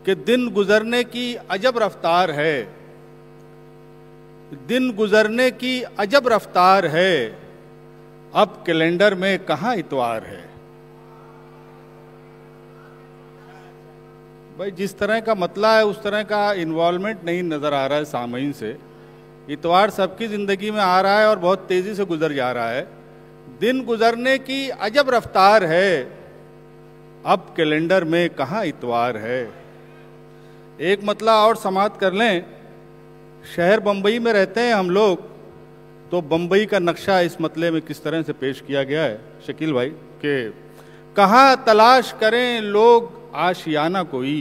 कि दिन गुजरने की अजब रफ्तार है, दिन गुजरने की अजब रफ्तार है, अब कैलेंडर में कहाँ इतवार है। भाई जिस तरह का मतला है उस तरह का इन्वॉल्वमेंट नहीं नज़र आ रहा है सामईन से। इतवार सबकी ज़िंदगी में आ रहा है और बहुत तेज़ी से गुजर जा रहा है। दिन गुजरने की अजब रफ्तार है, अब कैलेंडर में कहाँ इतवार है। एक मतला और समाप्त कर लें। शहर बम्बई में रहते हैं हम लोग, तो बम्बई का नक्शा इस मतले में किस तरह से पेश किया गया है शकील भाई कि कहाँ तलाश करें लोग आशियाना कोई,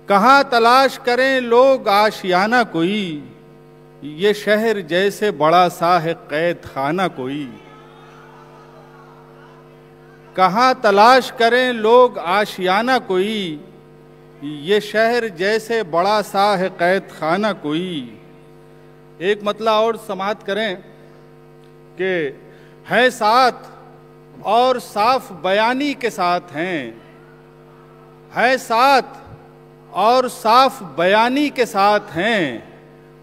कहाँ तलाश करें लोग आशियाना कोई, ये शहर जैसे बड़ा सा है कैद खाना कोई। कहाँ तलाश करें लोग आशियाना कोई, ये शहर जैसे बड़ा सा है कैद खाना कोई। एक मतला और समाप्त करें कि है साथ और साफ बयानी के साथ हैं, है साथ और साफ बयानी के साथ हैं,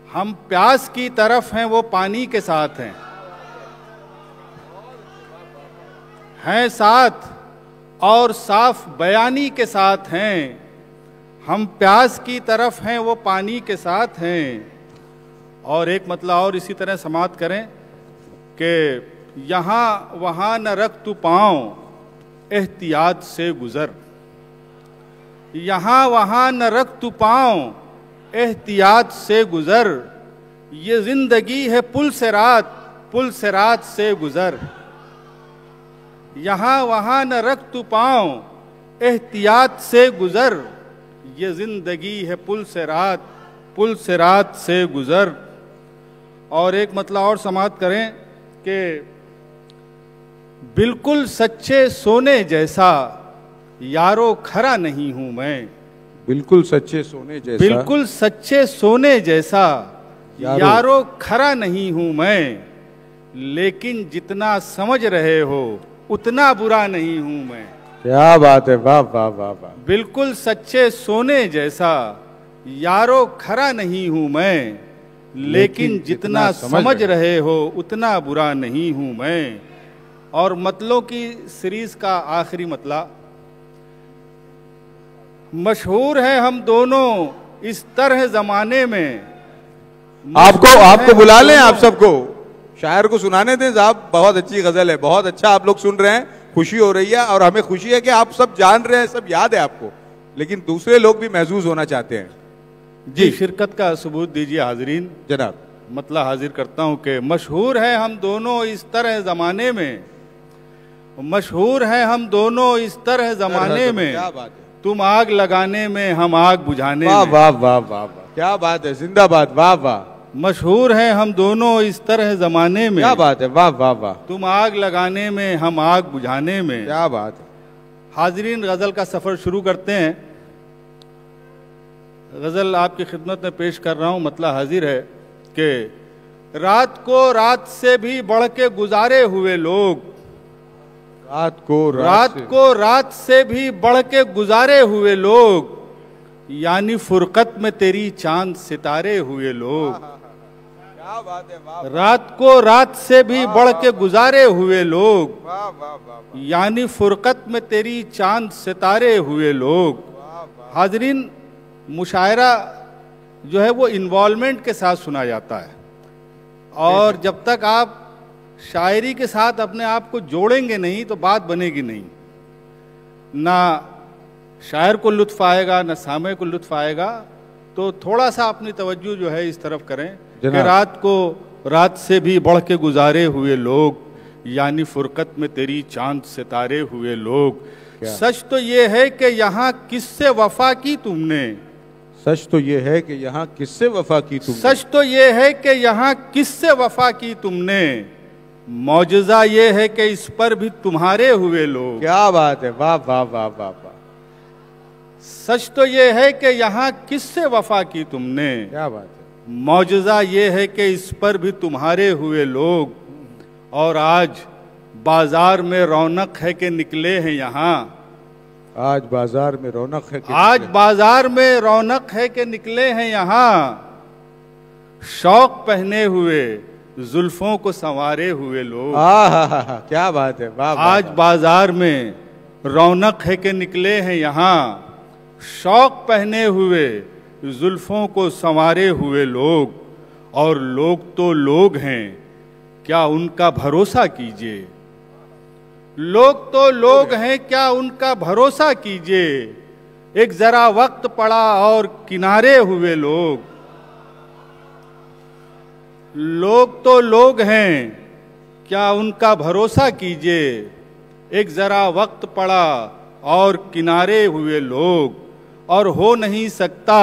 हम प्यास की तरफ हैं वो पानी के साथ हैं साथ और साफ बयानी के साथ हैं, हम प्यास की तरफ हैं वो पानी के साथ हैं। और एक मतला और इसी तरह समाप्त करें कि यहाँ वहाँ न रख तू पाँव एहतियात से गुज़र, यहाँ वहाँ न रख तू पाँव एहतियात से गुज़र, ये ज़िंदगी है पुल से रात से गुज़र। यहाँ वहाँ न रख तू पाँव एहतियात से गुज़र, ये ज़िंदगी है पुल से रात से गुज़र। और एक मतला और समाप्त करें कि बिल्कुल सच्चे सोने जैसा यारो खरा नहीं हूँ मैं, बिल्कुल सच्चे सोने जैसा, बिल्कुल सच्चे सोने जैसा यारो खरा नहीं हूँ मैं, लेकिन जितना समझ रहे हो उतना बुरा नहीं हूँ मैं। क्या बात है, वाह वाह वाह वाह। बिल्कुल सच्चे सोने जैसा यारो खरा नहीं हूँ मैं, लेकिन जितना समझ रहे हो उतना बुरा नहीं हूँ मैं। और मतलों की सीरीज का आखिरी मतला, मशहूर है हम दोनों इस तरह जमाने में। आपको बुला लें, आप सबको शायर को सुनाने दें साहब। बहुत अच्छी गजल है, बहुत अच्छा आप लोग सुन रहे हैं, खुशी हो रही है। और हमें खुशी है कि आप सब जान रहे हैं, सब याद है आपको, लेकिन दूसरे लोग भी महसूस होना चाहते हैं। जी शिरकत का सबूत दीजिए हाजरीन। जनाब मतला हाजिर करता हूं कि मशहूर है हम दोनों इस तरह जमाने में, मशहूर है हम दोनों इस तरह जमाने में, क्या बात है। तुम आग लगाने में हम आग बुझाने में। वाह वाह वाह वाह, क्या बात है, जिंदाबाद, वाह वाह। मशहूर है हम दोनों इस तरह जमाने में, क्या बात है, वाह वाह वाह। तुम आग लगाने में हम आग बुझाने में। क्या बात है। हाजरीन गजल का सफर शुरू करते हैं। गजल आपकी खिदमत में पेश कर रहा हूं। मतला हाजिर है कि रात को रात से भी बढ़ के गुजारे हुए लोग, रात को रात से भी बढ़ के गुजारे हुए लोग, यानी फुरकत में तेरी चांद सितारे हुए लोग। क्या बात है, वाह। रात को रात से भी बढ़ के गुजारे हुए लोग, वाह वाह वाह, यानी फुरकत में तेरी चांद सितारे हुए लोग। हाजरीन मुशायरा जो है वो इन्वॉल्वमेंट के साथ सुना जाता है, और जब तक आप शायरी के साथ अपने आप को जोड़ेंगे नहीं तो बात बनेगी नहीं। ना शायर को लुत्फ आएगा ना सामे को लुत्फ आएगा। तो थोड़ा सा अपनी तवज्जो जो है इस तरफ करें कि रात को रात से भी बढ़ के गुजारे हुए लोग, यानी फुरकत में तेरी चांद सितारे हुए लोग। सच तो ये है कि यहाँ किससे वफा की तुमने, सच तो ये है कि यहाँ किससे वफा की तुमने, सच तो ये है कि यहाँ किससे वफा की तुमने, मौजज़ा ये है कि इस पर भी तुम्हारे हुए लोग। क्या बात है, वाह वाह वाह वाह वाह। सच तो ये है कि यहाँ किससे वफा की तुमने, क्या बात है। मौजज़ा ये है कि इस पर भी तुम्हारे हुए लोग। और आज बाजार में रौनक है कि निकले हैं यहाँ, आज बाजार में रौनक है कि आज बाजार में रौनक है कि निकले हैं यहाँ, शौक पहने हुए जुल्फों को संवारे हुए लोग। क्या बात है, वाह। आज बाजार में रौनक है कि निकले हैं यहाँ, शौक पहने हुए जुल्फों को संवारे हुए लोग। और लोग तो लोग हैं, क्या उनका भरोसा कीजिए। लोग तो लोग हैं, क्या उनका भरोसा कीजिए। एक जरा वक्त पड़ा और किनारे हुए लोग। लोग तो लोग हैं, क्या उनका भरोसा कीजिए। एक जरा वक्त पड़ा और किनारे हुए लोग। और हो नहीं सकता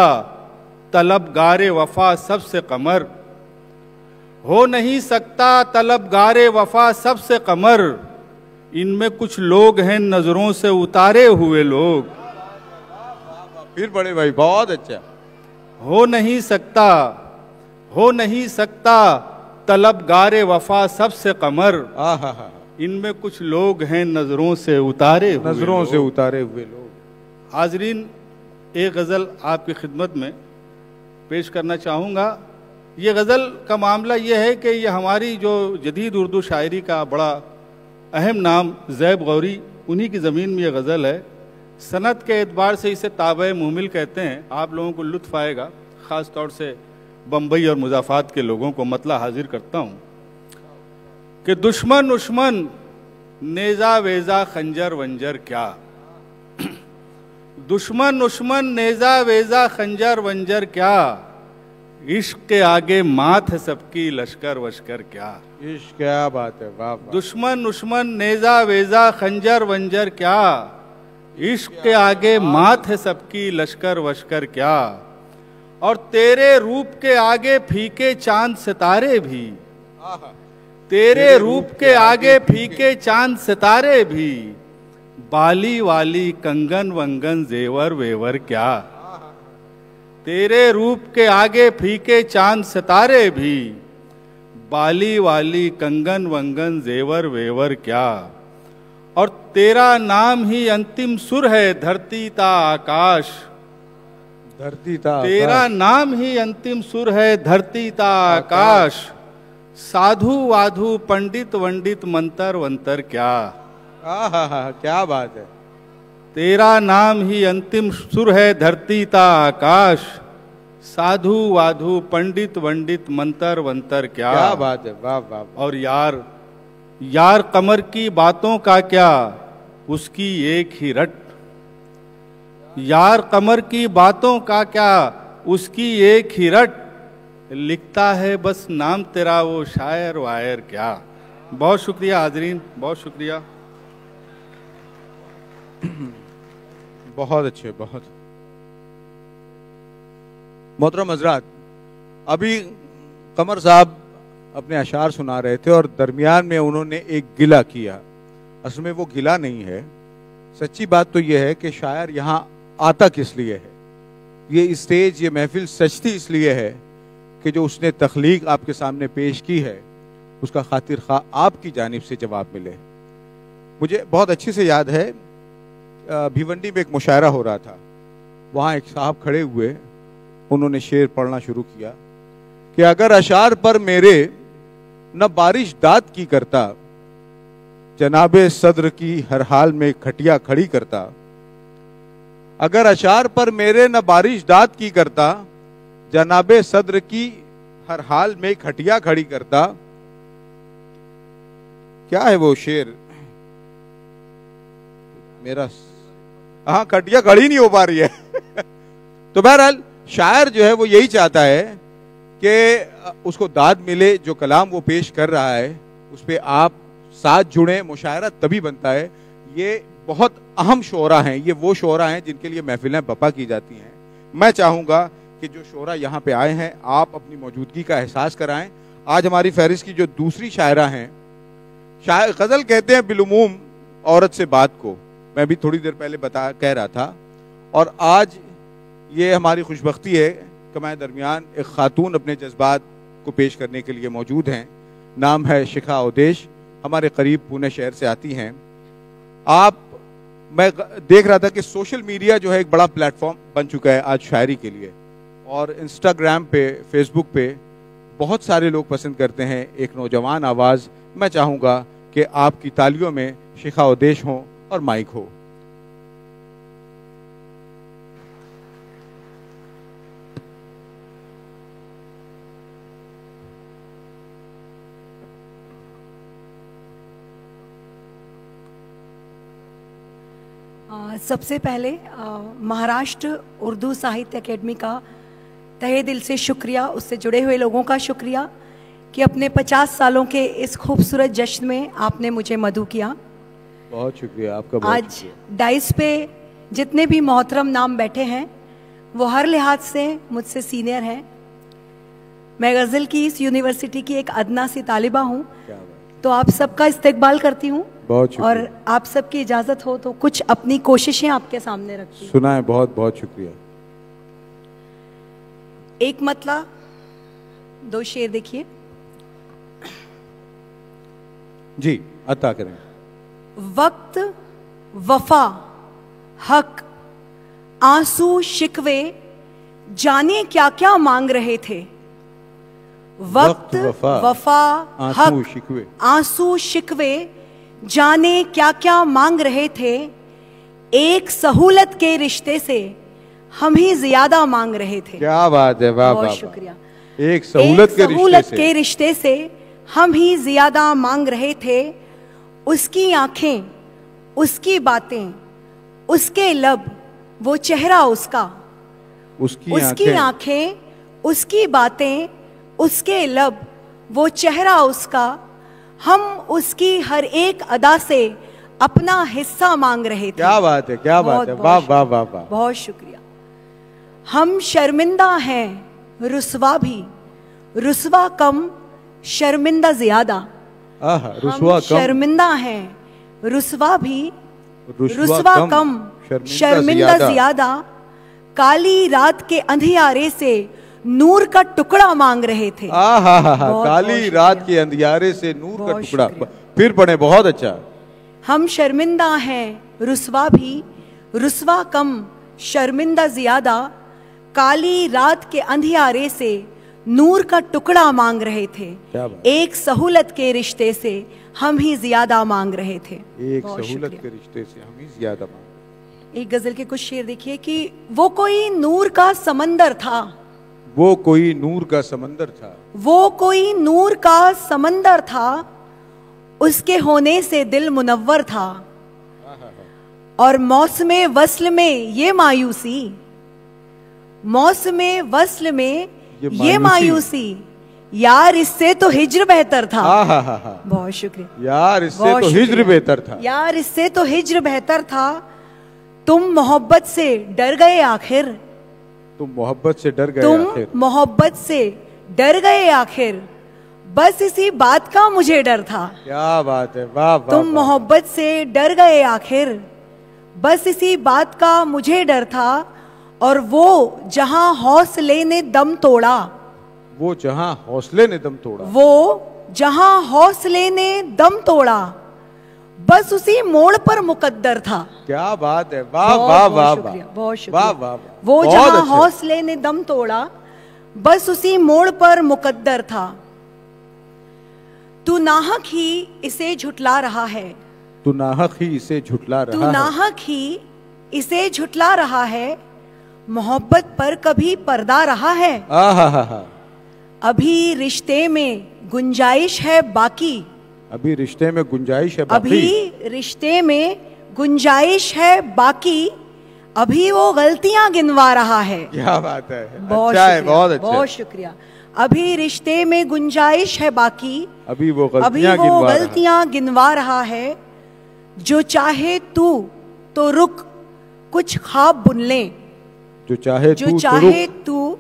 तलबगारे वफा सबसे कमर, हो नहीं सकता तलबगारे वफा सबसे कमर। इनमें कुछ लोग हैं नजरों से उतारे हुए लोग। फिर बड़े भाई, बहुत अच्छा। हो नहीं सकता तलबगारे वफा सबसे कमर। इनमें कुछ लोग हैं नजरों से उतारे हुए लोग। हाजरीन, एक गज़ल आपकी खिदमत में पेश करना चाहूँगा। ये गज़ल का मामला ये है कि ये हमारी जो जदीद उर्दू शायरी का बड़ा अहम नाम ज़ैब गौरी, उन्हीं की ज़मीन में ये गज़ल है। सनत के एतबार से इसे ताबे मुहमिल कहते हैं। आप लोगों को लुत्फ़ आएगा, ख़ास तौर से बम्बई और मुज़ाफ़ात के लोगों को मतला हाजिर करता हूँ कि दुश्मन उश्मन नेज़ा वेज़ा खंजर वंजर क्या, दुश्मन उश्मन नेज़ा वेज़ा खंजर वंजर क्या, इश्क के आगे मात है सबकी लश्कर वश्कर क्या। इश्क, क्या बात है, वाह। दुश्मन उश्मन नेज़ा वेज़ा खंजर वंजर क्या, इश्क के आगे मात है सबकी लश्कर वश्कर क्या। और तेरे रूप के आगे फीके चांद सितारे भी, तेरे रूप के आगे फीके चांद सितारे भी, बाली वाली कंगन वंगन जेवर वेवर क्या। तेरे रूप के आगे फीके चांद सितारे भी, बाली वाली कंगन वंगन जेवर वेवर क्या। और तेरा नाम ही अंतिम सुर है धरती ता आकाश, तेरा नाम ही अंतिम सुर है धरती ता आकाश। साधु वाधु पंडित वंडित मंतर वंतर क्या। क्या बात है। तेरा नाम ही अंतिम सुर है धरती ता आकाश, साधु वाधु पंडित वंडित मंतर वंतर क्या। क्या बात है, वाह वाह। और यार कमर की बातों का क्या, उसकी एक ही रट। यार कमर की बातों का क्या, उसकी एक ही रट। लिखता है बस नाम तेरा वो शायर वायर क्या। बहुत शुक्रिया हाजरीन, बहुत शुक्रिया। बहुत अच्छे, बहुत। मोहतरम हज़रात, अभी कमर साहब अपने अशार सुना रहे थे और दरमियान में उन्होंने एक गिला किया। असल में वो गिला नहीं है, सच्ची बात तो यह है कि शायर यहाँ आता किस लिए है। ये स्टेज, ये महफिल सजती इसलिए है कि जो उसने तख्लीक आपके सामने पेश की है उसका खातिर खा आपकी जानिब से जवाब मिले। मुझे बहुत अच्छे से याद है, भिवंडी में एक मुशायरा हो रहा था। वहाँ एक साहब खड़े हुए, उन्होंने शेर पढ़ना शुरू किया कि अगर अशार पर मेरे न बारिश दाद की करता, जनाबे सद्र की हर हाल में खटिया खड़ी करता। अगर अशार पर मेरे न बारिश दाद की करता, जनाबे सद्र की हर हाल में खटिया खड़ी करता। क्या है वो शेर मेरा, हाँ, खटिया खड़ी नहीं हो पा रही है। तो बहरहाल शायर जो है वो यही चाहता है कि उसको दाद मिले, जो कलाम वो पेश कर रहा है उस पर आप साथ जुड़े। मुशायरा तभी बनता है। ये बहुत अहम शोरा हैं, ये वो शोरा हैं जिनके लिए महफिलें बपा की जाती हैं। मैं चाहूँगा कि जो शोरा यहाँ पे आए हैं आप अपनी मौजूदगी का एहसास कराएं। आज हमारी फहरिस्त की जो दूसरी शायरा हैं, गज़ल कहते हैं बिलुमूम औरत से बात को, मैं भी थोड़ी देर पहले कह रहा था। और आज ये हमारी खुशबख्ती है कि हमारे दरमियान एक खातून अपने जज्बात को पेश करने के लिए मौजूद हैं। नाम है शिखा ओदेश, हमारे करीब पुणे शहर से आती हैं। आप मैं देख रहा था कि सोशल मीडिया जो है एक बड़ा प्लेटफॉर्म बन चुका है आज शायरी के लिए, और इंस्टाग्राम पे, फेसबुक पे बहुत सारे लोग पसंद करते हैं एक नौजवान आवाज़। मैं चाहूँगा कि आपकी तालियों में शिखाउद्देश हो और माइक हो। सबसे पहले महाराष्ट्र उर्दू साहित्य अकेडमी का तहे दिल से शुक्रिया, उससे जुड़े हुए लोगों का शुक्रिया कि अपने 50 सालों के इस खूबसूरत जश्न में आपने मुझे मदऊ किया। बहुत शुक्रिया आपका। बहुत आज शुक्रिया। डाइस पे जितने भी मोहतरम नाम बैठे हैं वो हर लिहाज से मुझसे सीनियर हैं। मैं गज़ल की इस यूनिवर्सिटी की एक अदना सी तालिबा हूँ, तो आप सबका इस्तकबाल करती हूँ और आप सबकी इजाज़त हो तो कुछ अपनी कोशिशें आपके सामने रखती हूँ। सुना है, बहुत बहुत शुक्रिया। एक मतला 2 शेर देखिए। जी अता करें। वक्त, वफा, हक, आंसू, शिकवे, जाने क्या क्या मांग रहे थे। वक्त, वफा, हक, शिकवे, आंसू, शिकवे, जाने क्या क्या मांग रहे थे। एक सहूलत के रिश्ते से हम ही ज्यादा मांग रहे थे। क्या बात है, वाह वाह। बहुत शुक्रिया। एक सहूलत के रिश्ते से हम ही ज्यादा मांग रहे थे। उसकी आंखें, उसकी बातें, उसके लब, वो चेहरा उसका। उसकी आंखें, उसकी बातें, उसके लब, वो चेहरा उसका। हम उसकी हर एक अदा से अपना हिस्सा मांग रहे थे। क्या बात है, क्या बात है, वाह वाह वाह वाह। बहुत शुक्रिया। हम शर्मिंदा हैं, रुसवा भी, रुसवा कम, शर्मिंदा ज्यादा। रुसवा कम, शर्मिंदा हैं, रुसवा भी, रुसवा कम, शर्मिंदा ज्यादा। काली रात के अंधियारे से नूर का टुकड़ा मांग रहे थे। काली रात के अंधियारे से नूर का टुकड़ा। फिर पढ़े, बहुत अच्छा। हम शर्मिंदा हैं, रुसवा भी, रुसवा कम, शर्मिंदा ज्यादा। काली रात के अंधियारे से नूर का टुकड़ा मांग रहे थे। एक सहूलत के रिश्ते से हम ही ज्यादा मांग रहे थे। एक सहूलत के रिश्ते से हम ही ज्यादा मांग रहे थे। एक गजल के कुछ शेर देखिए कि वो कोई नूर का समंदर था। वो कोई नूर का समंदर था। वो कोई नूर का समंदर था, उसके होने से दिल मुनव्वर था। और मौसमे वस्ल में ये मायूसी, मौसमे वस्ल में ये मायूसी, यार इससे तो हिज्र बेहतर था। बहुत शुक्रिया। यार इससे तो हिज्र बेहतर था। यार इससे तो हिज्र बेहतर था। तुम मोहब्बत से डर गए आखिर। तुम मोहब्बत से डर गए तुम आखिर। मोहब्बत से डर गए आखिर, बस इसी बात का मुझे डर था। क्या बात है, वाह वाह। तुम मोहब्बत से डर गए आखिर, बस इसी बात का मुझे डर था। और वो जहां हौसले ने दम तोड़ा, वो जहां हौसले ने दम तोड़ा, वो जहां हौसले ने दम तोड़ा, बस उसी मोड़ पर मुकद्दर था। क्या बात है, वाह वाह वाह। बहुत शुक्रिया। वाह वाह। वो जहां हौसले ने दम तोड़ा, बस उसी मोड़ पर मुकद्दर था। तू नाहक ही इसे झुटला रहा है। तू नाहक ही इसे झुटला रहा है। तू नाहक ही इसे झुटला रहा है। मोहब्बत पर कभी पर्दा रहा है। अभी रिश्ते में गुंजाइश है बाकी। अभी रिश्ते में गुंजाइश है बाकी। अभी रिश्ते में गुंजाइश है बाकी। अभी वो गलतियां गिनवा रहा है। क्या बात है, बहुत अच्छा है, बहुत अच्छा। बहुत शुक्रिया। अभी रिश्ते में गुंजाइश है बाकी। अभी वो गलतियां गिनवा रहा है। जो चाहे तू तो रुक, कुछ ख्वाब बुन ले। जो चाहे तू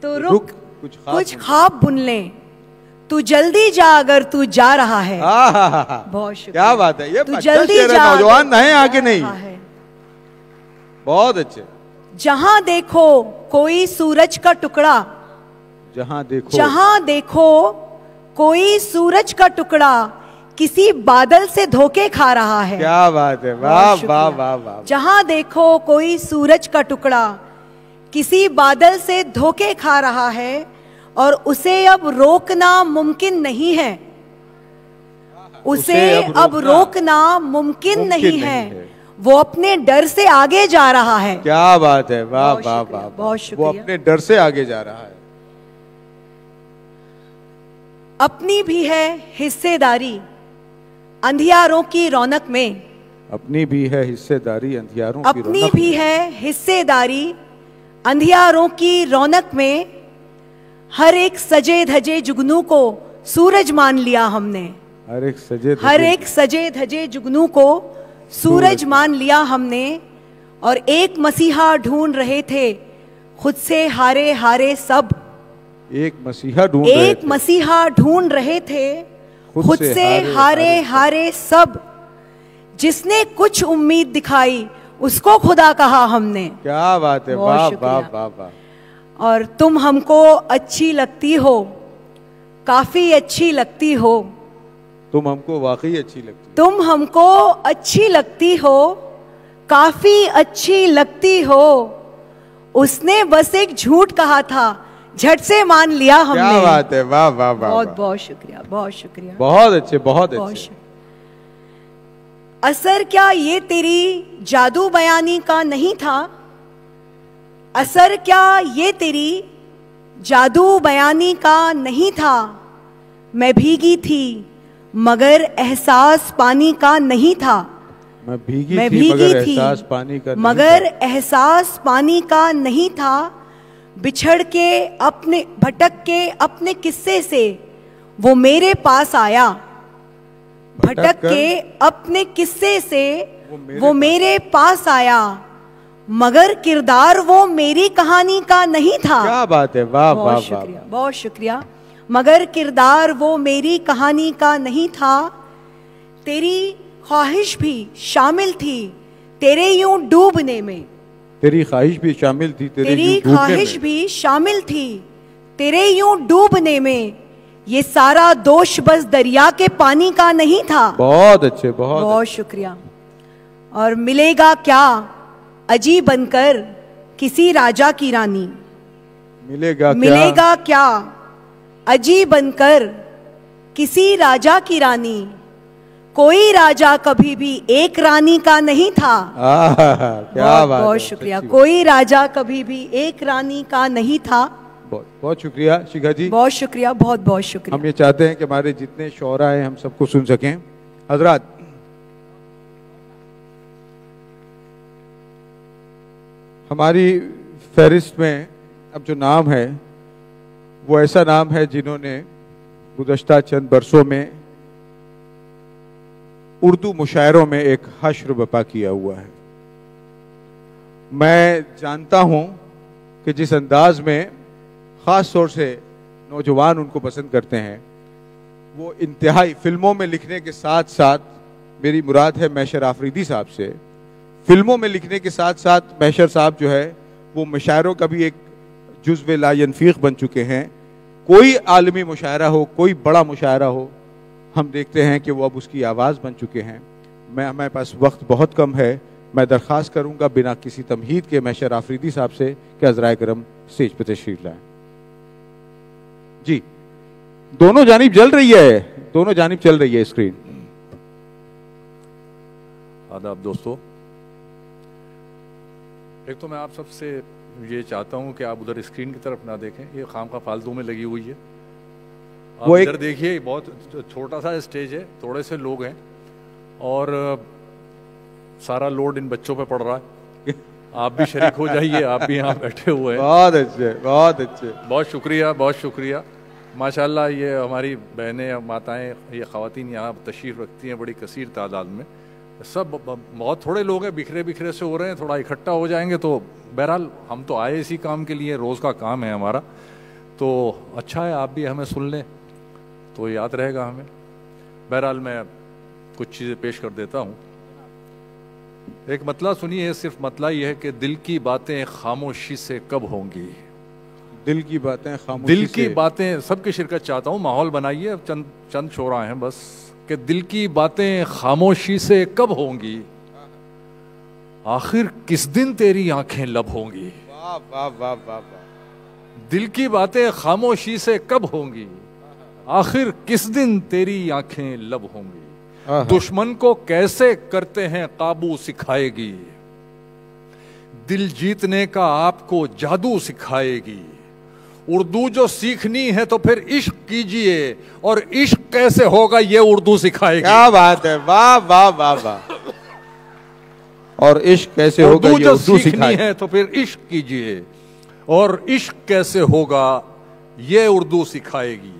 तो रुक, कुछ ख्वाब बुन ले। तू जल्दी जा अगर तू जा रहा है। बहुत शुक्रिया। क्या बात है, ये तू जल्दी जा, नौजवान नहीं आगे नहीं। बहुत अच्छे। जहां देखो कोई सूरज का टुकड़ा, जहां देखो कोई सूरज का टुकड़ा, किसी बादल से धोखे खा रहा है। क्या बात है, वाह वाह वाह वाह। जहां देखो कोई सूरज का टुकड़ा किसी बादल से धोखे खा रहा है और उसे अब रोकना मुमकिन नहीं है, उसे अब रोकना मुमकिन नहीं है, वो अपने डर से आगे जा रहा है। क्या बात है, वाह वाह वाह, बहुत शुक्रिया। वो अपने डर से आगे जा रहा है। अपनी भी है हिस्सेदारी अंधियारों की रौनक में, अपनी भी है हिस्सेदारी अंधियारों की अपनी रौनक भी में। है हिस्सेदारी अंधियारों की रौनक में, हर एक सजे धजे जुगनू को सूरज मान लिया हमने, हर एक सजे धजे जुगनू को सूरज मान लिया हमने, और एक मसीहा ढूंढ रहे थे खुद से हारे हारे सब, एक मसीहा ढूंढ रहे थे खुद से हारे हारे सब, जिसने कुछ उम्मीद दिखाई उसको खुदा कहा हमने। क्या बात है, वाह वाह वाह वाह। और तुम हमको अच्छी लगती हो, काफी अच्छी लगती हो, तुम हमको वाकई अच्छी लगती हो, तुम हमको अच्छी लगती हो, काफी अच्छी लगती हो, उसने बस एक झूठ कहा था, झट से मान लिया हमने। क्या बात है, वाह वाह वाह। बहुत बहुत शुक्रिया, बहुत शुक्रिया, बहुत अच्छे, बहुत अच्छे। असर क्या ये तेरी जादू बयानी का नहीं था, असर क्या ये तेरी जादू बयानी का नहीं था, मैं भीगी थी मगर एहसास पानी का नहीं था, मैं भीगी थी एहसास पानी का मगर एहसास पानी का नहीं था, बिछड़ के अपने भटक के अपने किस्से से वो मेरे पास आया, भटक के अपने किस्से से वो मेरे पास आया, मगर किरदार वो मेरी कहानी का नहीं था। क्या बात है, वाह वाह वाह, शुक्रिया, बहुत शुक्रिया। मगर किरदार वो मेरी कहानी का नहीं था, तेरी ख्वाहिश भी शामिल थी तेरे यूं डूबने में, तेरी ख्वाहिश भी शामिल थी तेरी ख्वाहिश भी शामिल थी तेरे यूं डूबने में, ये सारा दोष बस दरिया के पानी का नहीं था। बहुत अच्छे, बहुत शुक्रिया। और मिलेगा क्या अजीब बनकर किसी राजा की रानी, मिलेगा क्या अजीब बनकर किसी राजा की रानी, कोई राजा कभी भी एक रानी का नहीं था। क्या बात, बहुत शुक्रिया। कोई राजा कभी भी एक रानी का नहीं था। बहुत बहुत शुक्रिया शिखा जी, बहुत शुक्रिया, बहुत बहुत शुक्रिया। हम ये चाहते हैं कि हमारे जितने शोरा हैं हम सबको सुन सकें। हजरात, हमारी फहरिस्त में अब जो नाम है वो ऐसा नाम है जिन्होंने गुज़श्ता चंद बरसों में उर्दू मुशायरों में एक हश्र बपा किया हुआ है। मैं जानता हूं कि जिस अंदाज में ख़ास तौर से नौजवान उनको पसंद करते हैं, वो इंतहाई फिल्मों में लिखने के साथ साथ, मेरी मुराद है मैशर आफरीदी साहब से, फिल्मों में लिखने के साथ साथ मैशर साहब जो है वो मुशायरों का भी एक जुज़्व ला यनफ़ीक़ बन चुके हैं। कोई आलमी मुशायरा हो, कोई बड़ा मुशायरा हो, हम देखते हैं कि वो अब उसकी आवाज़ बन चुके हैं। हमारे पास वक्त बहुत कम है, मैं दरख्वास्त करूंगा बिना किसी तमहीद के मैशर आफरीदी साहब से कि अज़राए करम स्टेज पर तशरीफ लाएं। जी, दोनों जानिब जल रही है, दोनों जानिब चल रही है स्क्रीन। आदाब दोस्तों, एक तो मैं आप सबसे ये चाहता हूं कि आप उधर स्क्रीन की तरफ ना देखें, ये खामखा फालतू में लगी हुई है। आप इधर देखिए, बहुत छोटा सा स्टेज है, थोड़े से लोग हैं और सारा लोड इन बच्चों पे पड़ रहा है। आप भी शरीक हो जाइए, आप भी यहाँ बैठे हुए हैं। बहुत अच्छे, बहुत अच्छे, बहुत शुक्रिया, बहुत शुक्रिया। माशाल्लाह ये हमारी बहनें, माताएं, ये ख़वातीन यहाँ तशरीफ़ रखती हैं बड़ी कसीर तादाद में। सब बहुत थोड़े लोग हैं, बिखरे बिखरे से हो रहे हैं, थोड़ा इकट्ठा हो जाएंगे तो बहरहाल हम तो आए इसी काम के लिए, रोज़ का काम है हमारा, तो अच्छा है आप भी हमें सुन लें तो याद रहेगा हमें। बहरहाल मैं कुछ चीज़ें पेश कर देता हूँ। एक मतला सुनिए, सिर्फ मतला ये है कि दिल की बातें खामोशी से कब होंगी। दिल की बातें खामोशी दिल की बातें, सबकी शिरकत चाहता हूँ, माहौल बनाइए। चंद शोरा हैं बस, कि दिल की बातें खामोशी से कब होंगी, आखिर किस दिन तेरी आंखें लब होंगी। वाह वाह वाह वाह वाह। दिल की बातें खामोशी से कब होंगी, आखिर किस दिन तेरी आंखें लब होंगी। दुश्मन को कैसे करते हैं काबू सिखाएगी, दिल जीतने का आपको जादू सिखाएगी। उर्दू जो सीखनी है तो फिर इश्क कीजिए, और इश्क कैसे होगा ये उर्दू सिखाएगी। क्या बात है, वाह वाह वाह वाह। और इश्क कैसे होगा ये जो उर्दू सीखनी है तो फिर इश्क कीजिए, और इश्क कैसे होगा ये उर्दू सिखाएगी।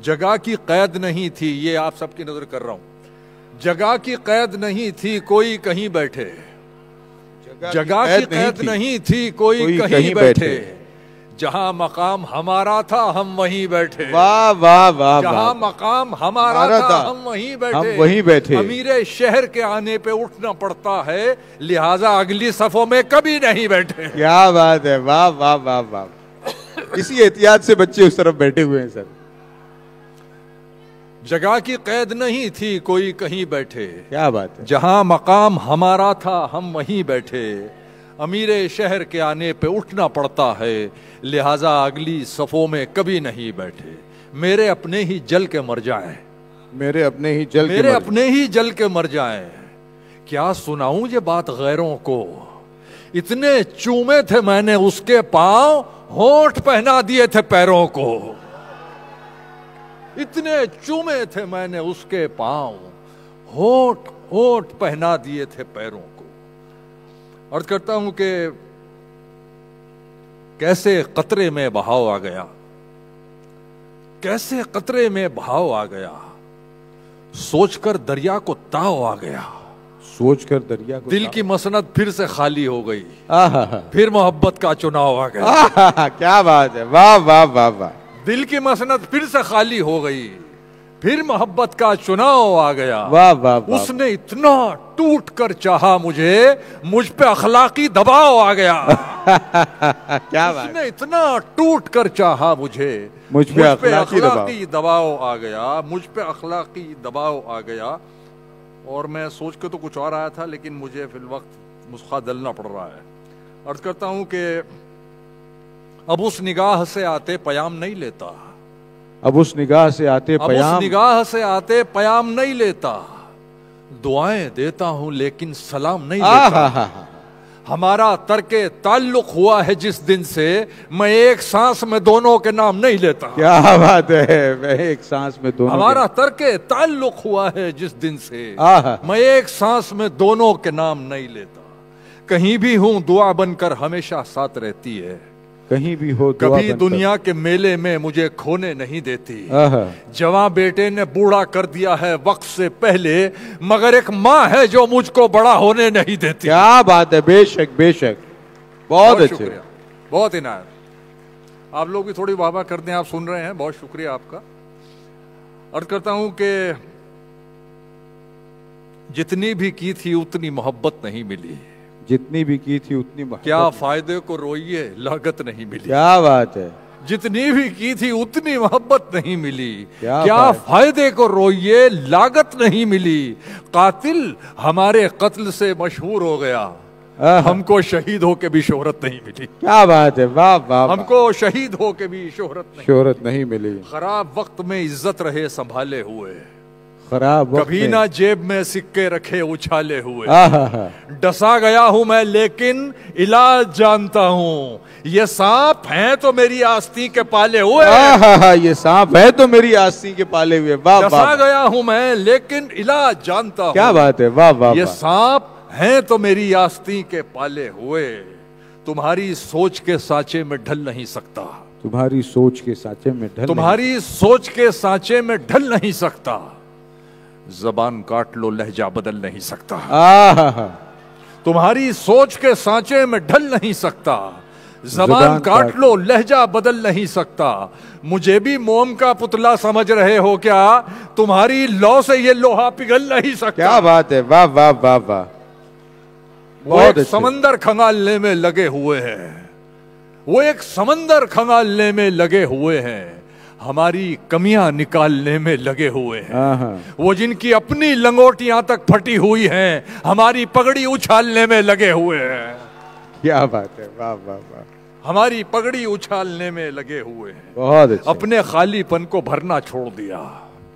जगह की कैद नहीं थी, ये आप सबकी नजर कर रहा हूं, जगह की कैद नहीं थी कोई कहीं बैठे, जगह की कैद नहीं थी कोई कहीं बैठे, जहां मकाम हमारा था हम वहीं बैठे। वाह वाह वाह। जहां मकाम हमारा था हम वहीं बैठे। अमीरे शहर के आने पे उठना पड़ता है, लिहाजा अगली सफों में कभी नहीं बैठे। क्या बात है, वाह वाह वाह वाह। इसी एहतियात से बच्चे उस तरफ बैठे हुए हैं सर। जगह की कैद नहीं थी कोई कहीं बैठे, क्या बात है। जहां मकाम हमारा था हम वहीं बैठे, अमीरे शहर के आने पे उठना पड़ता है, लिहाजा अगली सफों में कभी नहीं बैठे। मेरे अपने ही जल के मर जाए, मेरे अपने ही जल मेरे अपने ही जल के मर जाए, क्या सुनाऊं ये बात गैरों को। इतने चूमे थे मैंने उसके पांव, होंठ पहना दिए थे पैरों को। इतने चूमे थे मैंने उसके पांव, होंठ होंठ पहना दिए थे पैरों को। अर्ज करता हूं कि कैसे कतरे में बहाव आ गया, कैसे कतरे में बहाव आ गया, सोचकर दरिया को ताव आ गया, सोचकर दरिया को दिल की मसनद फिर से खाली हो गई, आहा। फिर मोहब्बत का चुनाव आ गया। क्या बात है, वाह वाह वाह वाह। दिल की मसनद फिर से खाली हो गई, फिर मोहब्बत का चुनाव आ गया। वाह वाह वाह। उसने इतना टूट कर चाहा मुझे, मुझ पे अखलाकी दबाव आ गया। क्या बात। उसने इतना टूट कर चाहा मुझे, मुझ पे अखलाकी दबाव आ गया, मुझ पे अखलाकी दबाव आ गया। और मैं सोच के तो कुछ और आया था, लेकिन मुझे फिल वक्त मुस्खा दलना पड़ रहा है। अर्ज करता हूं कि अब उस निगाह से आते पयाम नहीं लेता, अब उस निगाह से आते पयाम, उस निगाह से आते पयाम नहीं लेता, दुआएं देता हूं लेकिन सलाम नहीं लेता। हमारा तर्के ताल्लुक हुआ है जिस दिन से, मैं एक सांस में दोनों के नाम नहीं लेता। क्या बात है, मैं एक सांस में दोनों, हमारा तर्के ताल्लुक हुआ है जिस दिन से, मैं एक सांस में दोनों के नाम नहीं लेता। कहीं भी हूं दुआ बनकर हमेशा साथ रहती है, कहीं भी हो कभी दुनिया के मेले में मुझे खोने नहीं देती। जवां बेटे ने बूढ़ा कर दिया है वक्त से पहले, मगर एक माँ है जो मुझको बड़ा होने नहीं देती। क्या बात है, बेशक बेशक, बहुत अच्छे, बहुत इनायत। आप लोग भी थोड़ी वाह कर दें, आप सुन रहे हैं, बहुत शुक्रिया आपका। अर्ज करता हूं कि जितनी भी की थी उतनी मोहब्बत नहीं मिली, जितनी भी की थी उतनी मोहब्बत, क्या फायदे को रोइए लागत नहीं मिली। क्या बात है। जितनी भी की थी उतनी मोहब्बत नहीं मिली, क्या फायदे को रोइए लागत नहीं मिली। कातिल हमारे कत्ल से मशहूर हो गया, हमको शहीद हो के भी शोहरत नहीं मिली। क्या बात है, वाह वाह। हमको शहीद हो के भी शोहरत नहीं मिली। खराब वक्त में इज्जत रहे संभाले हुए, खराब कभी ना जेब में सिक्के रखे उछाले हुए। डसा गया हूं मैं लेकिन इलाज जानता हूं, ये सांप हैं तो मेरी आस्तीन के पाले हुए। ये सांप है तो मेरी आस्तीन के पाले हुए। वाह वाह। डसा गया हूं मैं लेकिन इलाज जानता हूं। क्या बात है, वाह वाह। ये सांप हैं तो मेरी आस्तीन के पाले हुए, तुम्हारी सोच के सांचे में ढल नहीं सकता, तुम्हारी सोच के सांचे में ढल, तुम्हारी सोच के सांचे में ढल नहीं सकता। जबान काट लो लहजा बदल नहीं सकता, तुम्हारी सोच के सांचे में ढल नहीं सकता। जबान काट लो लहजा बदल नहीं सकता। मुझे भी मोम का पुतला समझ रहे हो क्या, तुम्हारी लौ से ये लोहा पिघल नहीं सकता। क्या बात है, वाह वाह वाह वाह। वो एक समंदर खंगालने में लगे हुए हैं, वो एक समंदर खंगालने में लगे हुए हैं। हमारी कमियां निकालने में लगे हुए हैं। हाँ। वो जिनकी अपनी लंगोटियां तक फटी हुई हैं, हमारी पगड़ी उछालने में लगे हुए हैं। क्या बात है, वाह वाह वाह। हमारी पगड़ी उछालने में लगे हुए हैं। बहुत अच्छा। अपने खालीपन को भरना छोड़ दिया,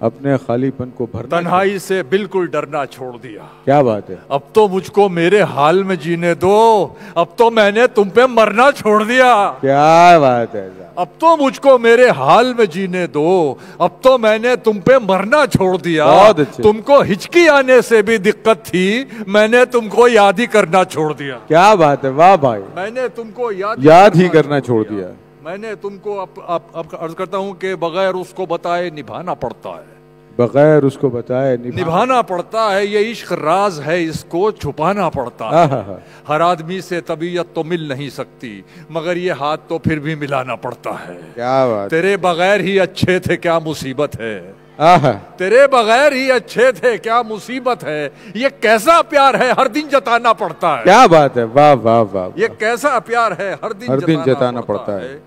अपने खालीपन को भरना, तन्हाई से बिल्कुल डरना छोड़ दिया। क्या बात है। अब तो मुझको मेरे हाल में जीने दो, अब तो मैंने तुम पे मरना छोड़ दिया। क्या बात है। अब तो मुझको मेरे हाल में जीने दो, अब तो मैंने तुम पे मरना छोड़ दिया। बहुत अच्छे। तुमको हिचकी आने से भी दिक्कत थी, मैंने तुमको याद ही करना छोड़ दिया। क्या बात है, वाह भाई। मैंने तुमको याद ही करना छोड़ दिया। मैंने तुमको अब अर्ज करता हूँ कि बगैर उसको बताए निभाना पड़ता है, बगैर उसको बताए निभाना पड़ता है। ये इश्क राज है, इसको छुपाना पड़ता है। हर आदमी से तबीयत तो मिल नहीं सकती, मगर ये हाथ तो फिर भी मिलाना पड़ता है। क्या बात। तेरे बगैर ही अच्छे थे, क्या मुसीबत है। आहा। तेरे बगैर ही अच्छे थे, क्या मुसीबत है। ये कैसा प्यार है, हर दिन जताना पड़ता है। क्या बात है, वाह वाह वाह। ये कैसा प्यार है, हर दिन जताना पड़ता है।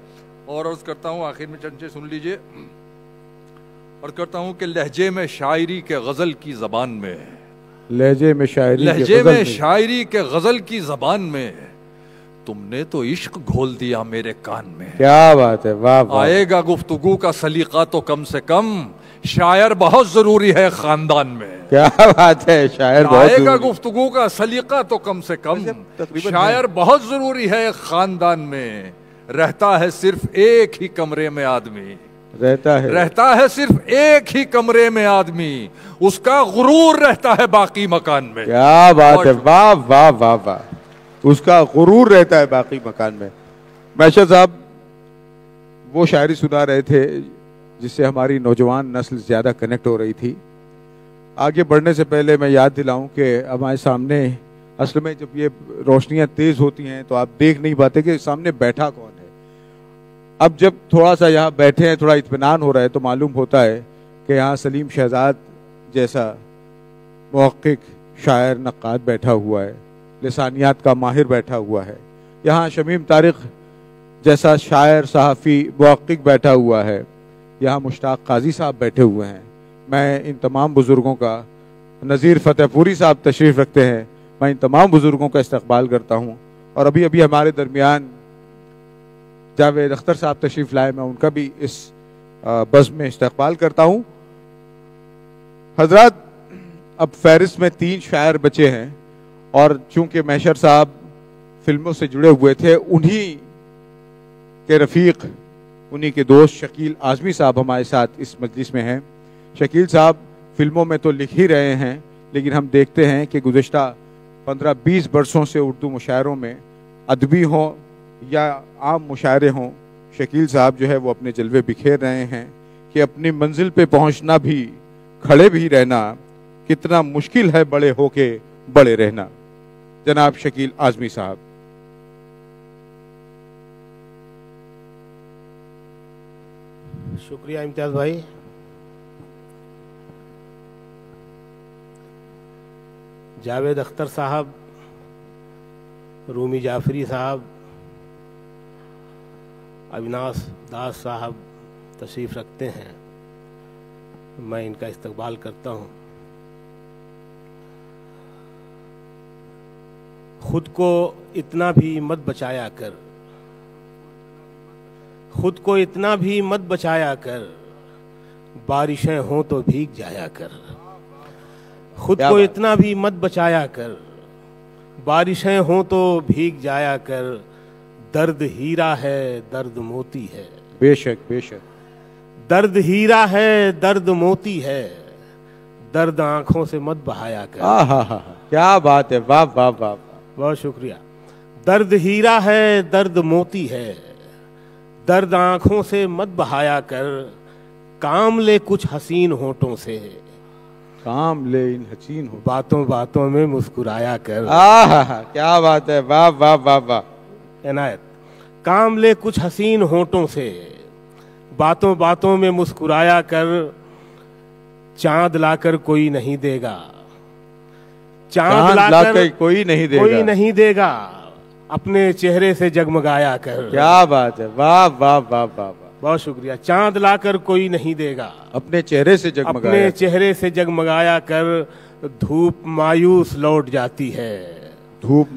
और अर्ज करता हूँ, आखिर में चंचे सुन लीजिए। और करता हूँ कि लहजे में शायरी के गजल की जबान में, लहजे में शायरी के गजल की जबान में, तुमने तो इश्क घोल दिया मेरे कान में। क्या बात है, वाह वाह। आएगा गुफ्तगू का सलीका तो कम से कम, शायर बहुत जरूरी है खानदान में। क्या बात है, शायर बहुत आएगा गुफ्तगू का सलीका तो कम से कम, शायर बहुत जरूरी है खानदान में। रहता है सिर्फ एक ही कमरे में आदमी, रहता है सिर्फ एक ही कमरे में आदमी, उसका गुरूर रहता है बाकी मकान में। क्या बात है, वाह वाह वाह वाह। उसका गुरूर रहता है बाकी मकान में। मैशर साहब वो शायरी सुना रहे थे जिससे हमारी नौजवान नस्ल ज्यादा कनेक्ट हो रही थी। आगे बढ़ने से पहले मैं याद दिलाऊं कि हमारे सामने असल में जब ये रोशनियां तेज होती हैं तो आप देख नहीं पाते कि सामने बैठा कौन है। अब जब थोड़ा सा यहाँ बैठे हैं, थोड़ा इत्मीनान हो रहा है, तो मालूम होता है कि यहाँ सलीम शहजाद जैसा मुहक्किक, शायर, नक्काद बैठा हुआ है, लिसानियात का माहिर बैठा हुआ है। यहाँ शमीम तारिक जैसा शायर, सहाफ़ी, मुहक्किक बैठा हुआ है। यहाँ मुश्ताक काजी साहब बैठे हुए हैं। मैं इन तमाम बुज़ुर्गों का, नज़ीर फतेहपुरी साहब तशरीफ़ रखते हैं, मैं इन तमाम बुज़ुर्गों का इस्तकबाल करता हूँ। और अभी अभी हमारे दरमियान जावेद अख्तर साहब तशरीफ लाए, मैं उनका भी इस बज़्म में इस्तकबाल करता हूँ। हजरात, अब फहरिस्त में 3 शायर बचे हैं और चूंकि मैशर साहब फिल्मों से जुड़े हुए थे, उन्हीं के रफ़ीक, उन्हीं के दोस्त शकील आज़मी साहब हमारे साथ इस मजलिस में हैं। शकील साहब फिल्मों में तो लिख ही रहे हैं, लेकिन हम देखते हैं कि गुज़श्ता 15-20 बरसों से उर्दू मुशायरों में, अदबी हों या आम मुशायरे हों, शकील साहब जो है वो अपने जलवे बिखेर रहे हैं कि अपनी मंजिल पे पहुंचना भी, खड़े भी रहना, कितना मुश्किल है बड़े होके बड़े रहना। जनाब शकील आज़मी साहब। शुक्रिया इम्तियाज़ भाई। जावेद अख्तर साहब, रूमी जाफरी साहब, अविनाश दास साहब तशरीफ़ रखते हैं, मैं इनका इस्तकबाल करता हूँ। खुद को इतना भी मत बचाया कर, खुद को इतना भी मत बचाया कर, बारिशें हों तो भीग जाया कर। खुद को इतना भी मत बचाया कर, बारिशें हों तो भीग जाया कर। दर्द हीरा है, दर्द मोती है। बेशक बेशक। दर्द हीरा है, दर्द मोती है, दर्द आंखों से मत बहाया कर। क्या बात है, वाह वाह वाह। बहुत शुक्रिया। दर्द हीरा है, दर्द मोती है, दर्द आंखों से मत बहाया कर। काम ले कुछ हसीन होठों से, काम ले इन हसीन हो, बातों बातों में मुस्कुराया कर। क्या बात है, वाह वाह वाह वाह। इनायत। काम ले कुछ हसीन होठों से, बातों बातों में मुस्कुराया कर। चांद लाकर कोई नहीं देगा, चांद लाकर कोई नहीं देगा, कोई नहीं देगा, अपने चेहरे से जगमगाया कर। क्या बात है, वाह वाह वाह वाह वाह। बहुत शुक्रिया। चांद लाकर कोई नहीं देगा, अपने चेहरे से जगमगाया, अपने चेहरे से जगमगाया कर। धूप मायूस लौट जाती है, धूप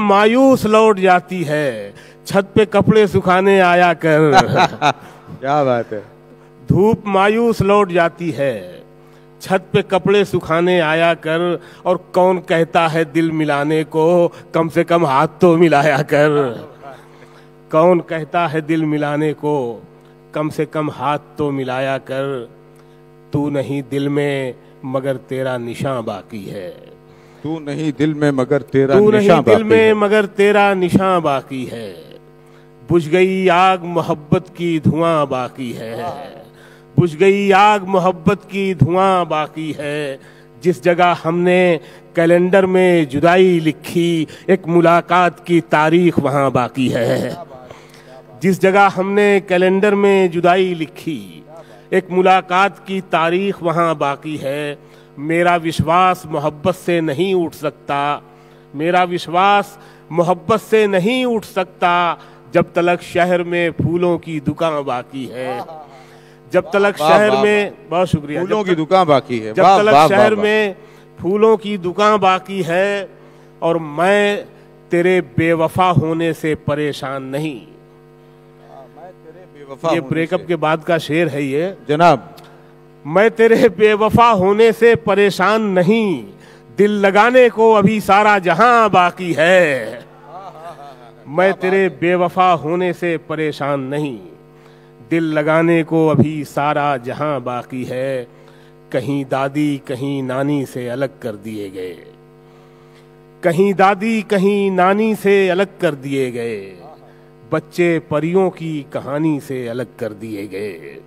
मायूस लौट जाती है। छत पे कपड़े सुखाने आया कर। क्या बात है। धूप मायूस लौट जाती है, छत पे कपड़े सुखाने आया कर। और कौन कहता है दिल मिलाने को, कम से कम हाथ तो मिलाया कर। कौन कहता है दिल मिलाने को, कम से कम हाथ तो मिलाया कर। तू नहीं दिल में मगर तेरा निशान बाकी है, तू नहीं दिल में मगर तेरा तू नहीं निशान दिल बाकी में है। मगर तेरा निशान बाकी है। बुझ गई आग मोहब्बत की धुआं बाकी है, बुझ गई आग मोहब्बत की धुआं बाकी है। जिस जगह हमने कैलेंडर में जुदाई लिखी, एक मुलाकात की तारीख वहां बाकी है। जिस जगह हमने कैलेंडर में जुदाई लिखी, एक मुलाकात की तारीख वहां बाकी है। मेरा विश्वास मोहब्बत से नहीं उठ सकता, मेरा विश्वास मोहब्बत से नहीं उठ सकता। जब तलक शहर में फूलों की दुकान बाकी है, जब तलक शहर में, बहुत शुक्रिया, फूलों की दुकान बाकी है, जब तलक शहर में फूलों की दुकान बाकी है। और मैं तेरे बेवफा होने से परेशान नहीं। ये ब्रेकअप के बाद का शेर है ये जनाब। मैं तेरे बेवफा होने से परेशान नहीं, दिल लगाने को अभी सारा जहां बाकी है। मैं तेरे बेवफा होने से परेशान नहीं, दिल लगाने को अभी सारा जहां बाकी है। कहीं दादी कहीं नानी से अलग कर दिए गए, कहीं दादी कहीं नानी से अलग कर दिए गए। बच्चे परियों की कहानी से अलग कर दिए गए,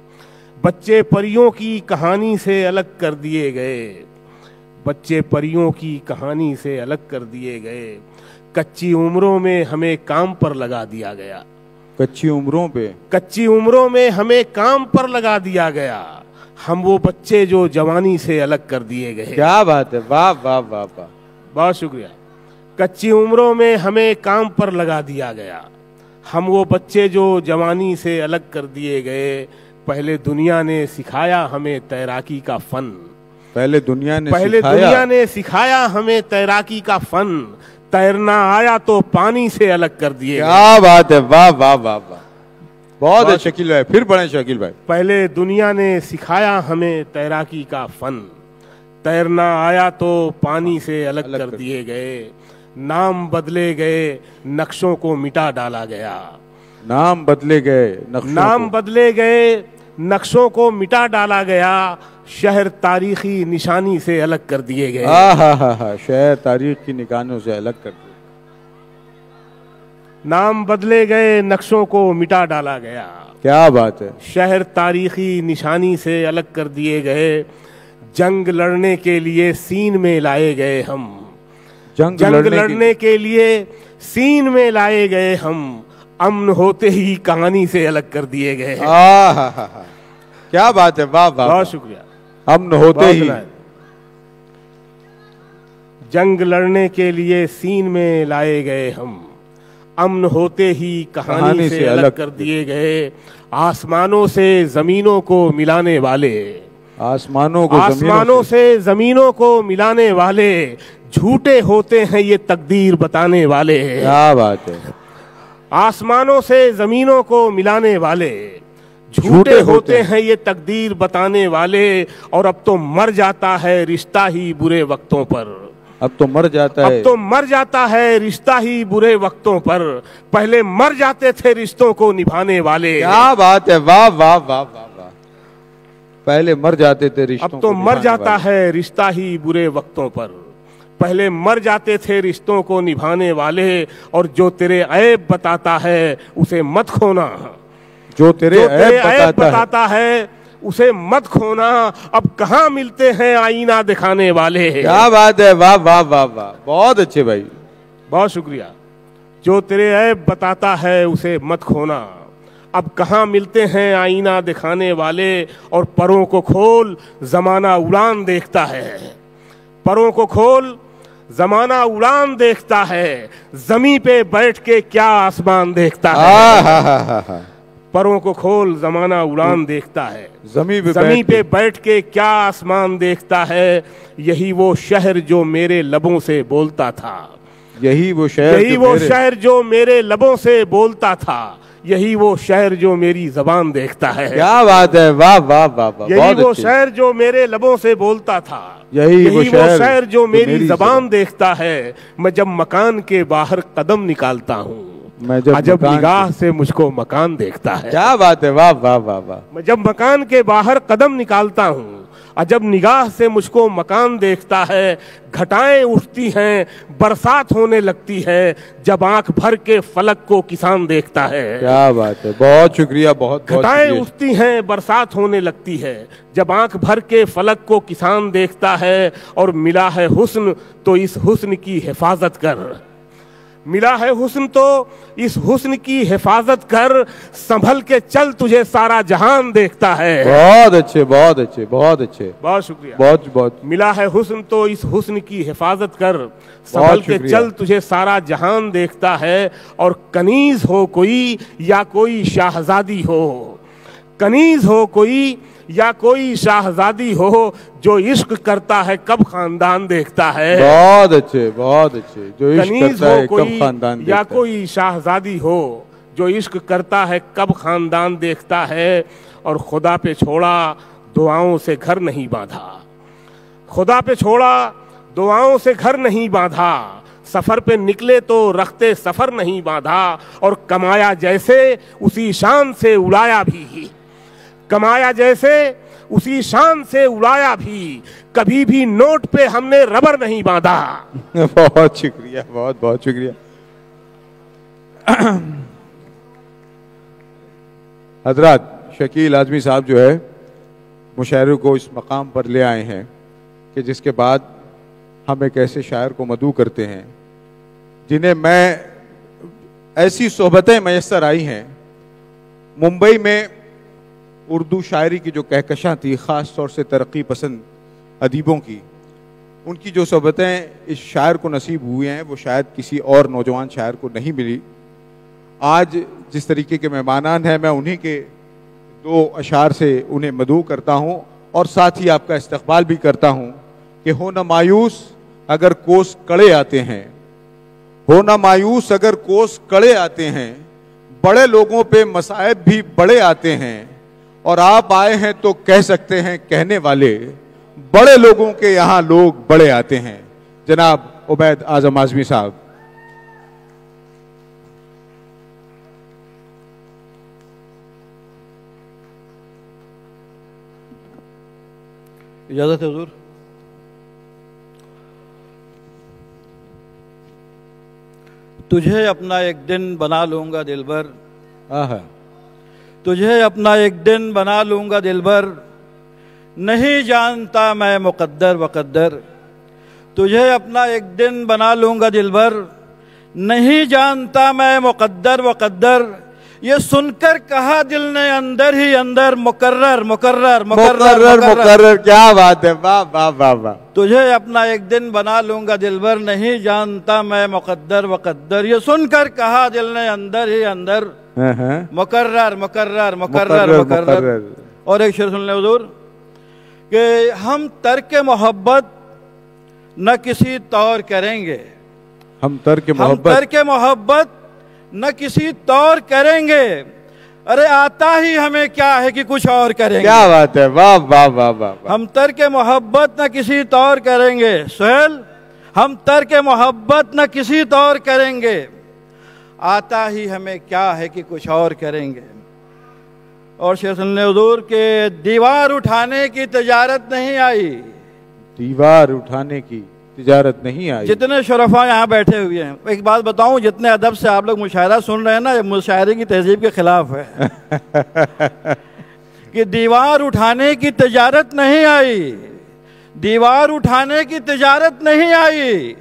बच्चे परियों की कहानी से अलग कर दिए गए, बच्चे परियों की कहानी से अलग कर दिए गए। कच्ची उम्रों में हमें काम पर लगा दिया गया, कच्ची उम्रों पे, कच्ची उम्रों में हमें काम पर लगा दिया गया। हम वो बच्चे जो जवानी से अलग कर दिए गए। क्या बात है, वाह वाह वाह वाह, बहुत शुक्रिया। कच्ची उम्रों में हमें काम पर लगा दिया गया, हम वो बच्चे जो जवानी से अलग कर दिए गए। पहले दुनिया ने सिखाया हमें तैराकी का फन, पहले दुनिया ने सिखाया हमें तैराकी का फन। तैरना आया तो पानी से अलग कर दिए। क्या बात है, वाह वाह वाह वाह, बहुत है शकील भाई, फिर पढ़े शकील भाई। पहले दुनिया ने सिखाया हमें तैराकी का फन, तैरना आया तो पानी से अलग कर दिए गए। नाम बदले गए, नक्शों को मिटा डाला गया। नाम बदले गए, नाम बदले गए, नक्शों को मिटा डाला गया। शहर तारीखी निशानी से अलग कर दिए गए। शहर तारीख की निशानों से अलग कर दिए। नाम बदले गए, नक्शों को मिटा डाला गया। क्या बात है। शहर तारीखी निशानी से अलग कर दिए गए। जंग लड़ने के लिए सीन में लाए गए हम, जंग लड़ने के लिए सीन में लाए गए हम। अमन होते ही कहानी से अलग कर दिए गए। क्या बात है, वाह वाह, बहुत शुक्रिया। अमन होते ही, जंग लड़ने के लिए सीन में लाए गए हम। अमन होते ही कहानी से अलग कर दिए गए। आसमानों से जमीनों को मिलाने वाले, आसमानों से जमीनों को मिलाने वाले। झूठे होते हैं ये तकदीर बताने वाले। क्या बात है। आसमानों से जमीनों को मिलाने वाले, झूठे होते हैं ये तकदीर बताने वाले। और अब तो मर जाता है रिश्ता ही बुरे वक्तों पर, अब तो मर जाता है, अब तो मर जाता है रिश्ता ही बुरे वक्तों पर। पहले मर जाते थे रिश्तों को निभाने वाले। क्या बात है, वाह वाह वाह वाह वाह। पहले मर जाते थे रिश्तों, अब तो मर जाता है रिश्ता ही बुरे वक्तों पर। पहले मर जाते थे रिश्तों को निभाने वाले। और जो तेरे ऐब बताता है उसे मत खोना, जो तेरे ऐब बताता है उसे मत खोना। अब कहाँ मिलते हैं आईना दिखाने वाले। क्या बात है, वाह वाह वाह वाह, बहुत अच्छे भाई, बहुत शुक्रिया। जो तेरे ऐब बताता है उसे मत खोना। अब कहाँ मिलते हैं आईना दिखाने वाले। और परों को खोल जमाना उड़ान देखता है, परों को खोल जमाना उड़ान देखता है। जमी पे बैठ के क्या आसमान देखता है। परों को खोल जमाना उड़ान देखता है, जमीन पे बैठ के क्या आसमान देखता है। यही वो शहर जो मेरे लबों से बोलता था, यही वो शहर जो मेरे लबों से बोलता था, यही वो शहर जो मेरी जबान देखता है। क्या बात है, वाह वाह वाह वाह। यही वो शहर जो मेरे लबों से बोलता था, यही वो शहर जो मेरी जबान देखता है। मैं जब मकान के बाहर कदम निकालता हूँ, अजब निगाह से मुझको मकान देखता है। क्या बात है, वाह वाह वाह वाह। मैं जब मकान के बाहर कदम निकालता हूँ, अजब निगाह से मुझको मकान देखता है। घटाएं उठती हैं, बरसात होने लगती है, जब आंख भर के फलक को किसान देखता है। क्या बात है, बहुत शुक्रिया, बहुत घटाएं उठती हैं, बरसात होने लगती है, जब आंख भर के फलक को किसान देखता है। और मिला है हुस्न तो इस हुस्न की हिफाजत कर, मिला है हुस्न तो इस हुस्न की हिफाजत कर, संभल के चल तुझे सारा जहान देखता है। बहुत अच्छे, बहुत अच्छे, बहुत अच्छे, बहुत शुक्रिया, बहुत बहुत। मिला है हुस्न तो इस हुस्न की हिफाजत कर, संभल के चल तुझे सारा जहान देखता है। और कनीज हो कोई या कोई शाहजादी हो, कनीज हो कोई या कोई शाहजादी हो, जो इश्क करता है कब खानदान देखता है। बहुत अच्छे, बहुत अच्छे। जो इश्क करता है कब खानदान देखता है। या कोई शाहजादी हो, जो इश्क करता है कब खानदान देखता है। और खुदा पे छोड़ा दुआओं से घर नहीं बांधा, खुदा पे छोड़ा दुआओं से घर नहीं बांधा, सफर पे निकले तो रखते सफर नहीं बांधा। और कमाया जैसे उसी शान से उड़ाया भी, कमाया जैसे उसी शान से उड़ाया भी, कभी भी नोट पे हमने रबर नहीं बांधा। बहुत शुक्रिया, बहुत बहुत शुक्रिया। हजरात, शकील आजमी साहब जो है मुशायरे को इस मकाम पर ले आए हैं कि जिसके बाद हम एक ऐसे शायर को मदऊ करते हैं जिन्हें मैं ऐसी सोहबतें मैसर आई हैं। मुंबई में उर्दू शायरी की जो कहकशां थी, ख़ास तौर से तरक्की पसंद अदीबों की, उनकी जो सोहबतें इस शायर को नसीब हुई हैं वो शायद किसी और नौजवान शायर को नहीं मिली। आज जिस तरीके के मेहमानान हैं, मैं उन्हीं के दो अशार से उन्हें मदऊ करता हूँ और साथ ही आपका इस्तकबाल भी करता हूँ कि हो न मायूस अगर कोस कड़े आते हैं, हो न मायूस अगर कोस कड़े आते हैं, बड़े लोगों पे मसाइब भी बड़े आते हैं। और आप आए हैं तो कह सकते हैं कहने वाले, बड़े लोगों के यहाँ लोग बड़े आते हैं। जनाब उबैद आजम आजमी साहब। इजाजत है हुजूर। तुझे अपना एक दिन बना लूंगा दिलबर, तुझे अपना एक दिन बना लूंगा दिलबर, नहीं जानता मैं मुकद्दर वक़द्दर। तुझे अपना एक दिन बना लूंगा दिलबर, नहीं जानता मैं मुकद्दर वक़द्दर। ये सुनकर कहा दिल ने अंदर ही अंदर, मुकर्रर मुकर्रर मुकर्रर मुकर्रर। क्या बात है, वाह वाह वाह वाह। तुझे अपना एक दिन बना लूंगा दिलबर, नहीं जानता मैं मुकद्दर वक़द्दर। ये सुनकर कहा दिल ने अंदर ही अंदर, मुकर्रर मुकर्रर मुकर्रर मुकर्रर। और एक शेर सुन ले हुजूर कि हम तर्क मोहब्बत न किसी तौर करेंगे, हम तर्क मोहब्बत न किसी तौर करेंगे। अरे आता ही हमें क्या है कि कुछ और करेंगे। क्या बात है, वाह वाह वाह वाह। हम तर्क मोहब्बत न किसी तौर करेंगे। सुहेल, हम तर्क मोहब्बत न किसी तौर करेंगे, आता ही हमें क्या है कि कुछ और करेंगे। और शेर सुन ले हुजूर के दीवार उठाने की तिजारत नहीं आई, दीवार उठाने की तिजारत नहीं आई। जितने शुरफा यहाँ बैठे हुए हैं, एक बात बताऊं, जितने अदब से आप लोग मुशायरा सुन रहे हैं ना, ये मुशायरे की तहजीब के खिलाफ है। कि दीवार उठाने की तिजारत नहीं आई, दीवार उठाने की तिजारत नहीं आई,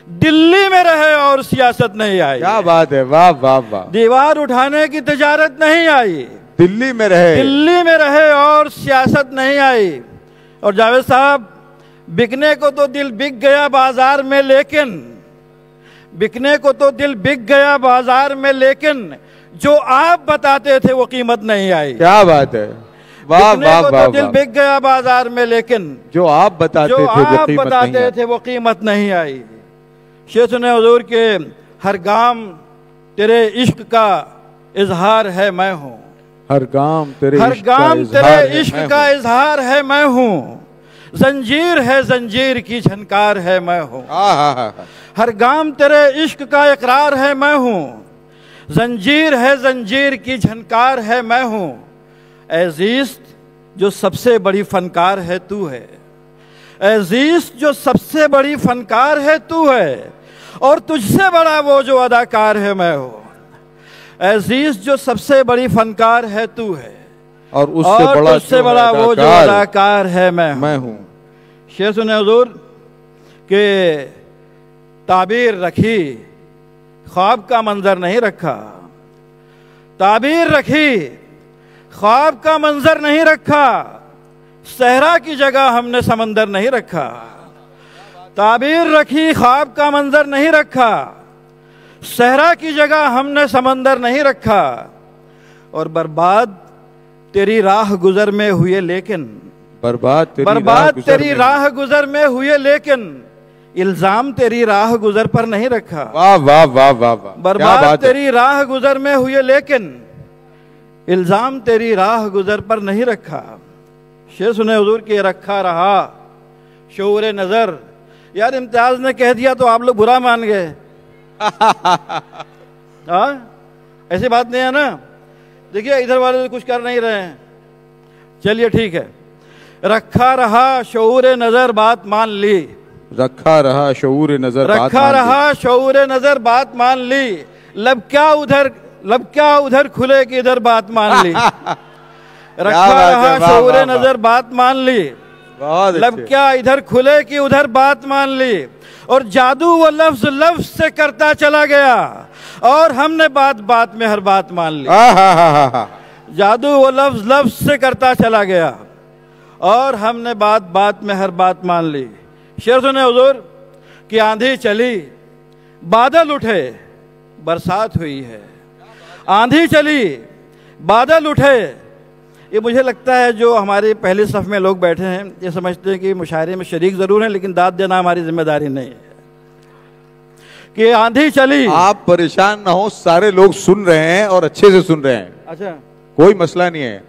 दिल्ली में रहे और सियासत नहीं आई। क्या बात है, वाह वाह वाह। दीवार उठाने की तिजारत नहीं आई, दिल्ली में रहे और सियासत नहीं आई। और जावेद साहब, बिकने को तो दिल बिक गया बाजार में, लेकिन बिकने को तो दिल बिक गया बाजार में, लेकिन जो आप बताते थे वो कीमत नहीं आई। क्या बात है, वाह वाह वाह, दिल बिक गया बाजार में, लेकिन जो आप बताते थे वो कीमत नहीं आई। शेख सुने हुजूर के हर गाम तेरे इश्क का इजहार है मैं हूँ, हर गाम तेरे इश्क का इजहार है मैं हूँ, जंजीर है जंजीर की झनकार है मैं हूँ। हर गाम तेरे इश्क का इकरार है मैं हूँ, जंजीर है जंजीर की झनकार है मैं हूँ। अजीज जो सबसे बड़ी फनकार है तू है, अजीज जो सबसे बड़ी फनकार है तू है, और तुझसे बड़ा वो जो अदाकार है मैं हूँ। अजीज जो सबसे बड़ी फनकार है तू है, और तुझसे बड़ा वो जो अदाकार है मैं हूँ। शेर सुने हुजूर के ताबीर रखी, ख्वाब का मंजर नहीं रखा, ताबीर रखी ख्वाब का मंजर नहीं रखा, सहरा की जगह हमने समंदर नहीं रखा। ताबीर रखी ख्वाब का मंजर नहीं रखा, सहरा की जगह हमने समंदर नहीं रखा। और बर्बाद तेरी राह गुजर में हुए लेकिन, बर्बाद तेरी राह गुजर में हुए लेकिन, इल्जाम तेरी राह गुजर पर नहीं रखा। वाह वाह वाह वाह वाह, बर्बाद तेरी राह गुजर में हुए लेकिन, इल्जाम तेरी राह गुजर पर नहीं रखा। शेर सुने हुजूर के रखा रहा शऊर नजर। यार इम्तियाज ने कह दिया तो आप लोग बुरा मान गए। ऐसी बात नहीं है ना। देखिए इधर वाले तो कुछ कर नहीं रहे हैं, चलिए ठीक है। रखा रहा शऊर नजर बात मान ली, रखा रहा शऊर नजर, रखा रहा शऊर नजर बात मान ली, लब क्या उधर खुले कि इधर बात मान ली। रखा रहा शऊर नजर बात मान ली, लब क्या इधर खुले कि उधर बात मान ली। और जादू वो लफ्ज लफ्ज से करता चला गया, और हमने बात बात में हर बात मान ली। जादू वो लफ्ज लफ्ज से करता चला गया, और हमने बात बात में हर बात मान ली। शेर सुने हुजूर कि आंधी चली बादल उठे बरसात हुई है, आंधी चली बादल उठे। ये मुझे लगता है जो हमारे पहले सफ में लोग बैठे हैं ये समझते हैं कि मुशायरे में शरीक जरूर हैं, लेकिन दाद देना हमारी जिम्मेदारी नहीं है। कि आंधी चली, आप परेशान ना हो, सारे लोग सुन रहे हैं और अच्छे से सुन रहे हैं। अच्छा, कोई मसला नहीं है,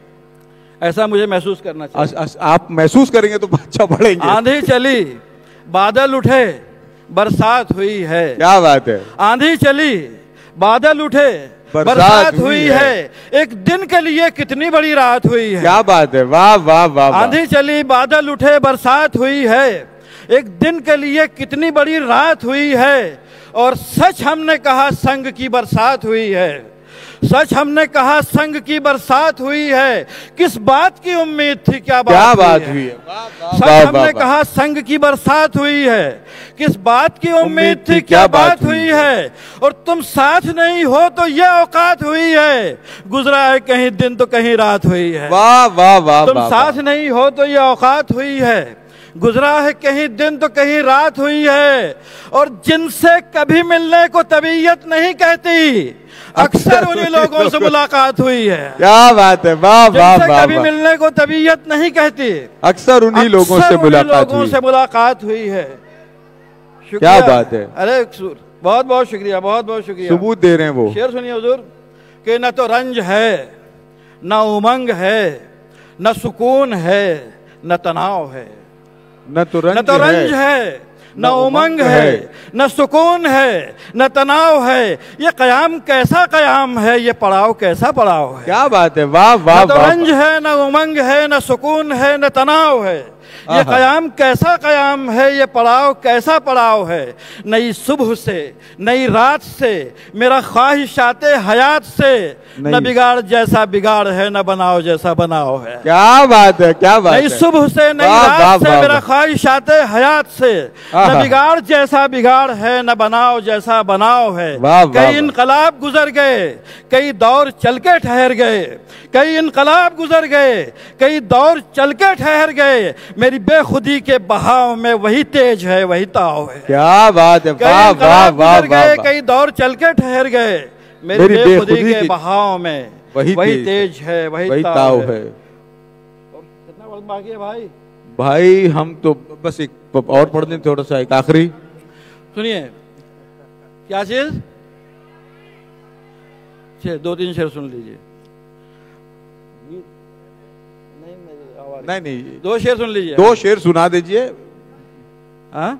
ऐसा मुझे महसूस करना चाहिए। आप महसूस करेंगे तो अच्छा पढ़ेंगे। आंधी चली बादल उठे बरसात हुई है। क्या बात है, आंधी चली बादल उठे बरसात हुई है, एक दिन के लिए कितनी बड़ी रात हुई है। क्या बात है, वाह वाह वाह। आंधी चली बादल उठे बरसात हुई है, एक दिन के लिए कितनी बड़ी रात हुई है। और सच हमने कहा संग की बरसात हुई है, सच हमने कहा संग की बरसात हुई है। किस बात की उम्मीद थी, क्या बात हुई है। सच हमने कहा संग की बरसात हुई है, किस बात की उम्मीद थी, क्या बात हुई है। और तुम साथ नहीं हो तो ये औकात हुई है, गुजरा है कहीं दिन तो कहीं रात हुई है। वाह वाह वाह। तुम साथ नहीं हो तो ये औकात हुई है, गुजरा है कहीं दिन तो कहीं रात हुई है। और जिनसे कभी मिलने को तबीयत नहीं कहती, अक्सर उन्हीं लोगों से मुलाकात हुई है। क्या बात है, वाह वाह वाह। कभी मिलने को तबीयत नहीं कहती, अक्सर उन्हीं लोगों से मुलाकात हुई है। क्या बात है, अरे बहुत बहुत शुक्रिया, बहुत बहुत शुक्रिया। सबूत दे रहे हैं वो। शेर सुनिए हुजूर कि न तो रंज है, न उमंग है, न सुकून है, न तनाव है। न तो रंज है, न उमंग है, न सुकून है, न तनाव है। ये कयाम कैसा कयाम है, ये पड़ाव कैसा पड़ाव है। क्या बात है, वाह वाह। न तो रंज है, न उमंग है, न सुकून है, न तनाव है। ये कयाम कैसा कयाम है, ये पड़ाव कैसा पड़ाव है। नई सुबह से नई रात से मेरा ख्वाहिशाते हयात से, न बिगाड़ जैसा बिगाड़ है, न बनाओ जैसा बनाओ है। क्या बात है, क्या बात है। नई सुबह से नई रात से मेरा ख्वाहिशाते हयात से, न बिगाड़ जैसा बिगाड़ है, न बनाओ जैसा बनाओ है। कई इनकलाब गुजर गए, कई दौर चल के ठहर गए, कई इनकलाब गुजर गए, कई दौर चल के ठहर गए। मेरी बेखुदी के बहाव में वही तेज है, वही ताव है। क्या बात है, वाह वाह वाह। कई दौर चल के ठहर गए, मेरी बेखुदी के बहाव में वही तेज है, वही ताव है। कितना वक्त बाकी है भाई? भाई हम तो बस एक और पढ़ दें थोड़ा सा, एक आखिरी सुनिए। क्या चीज? 2-3 शेर सुन लीजिए। नहीं 2 शेर सुन लीजिए। 2 शेर सुना दीजिए। हाँ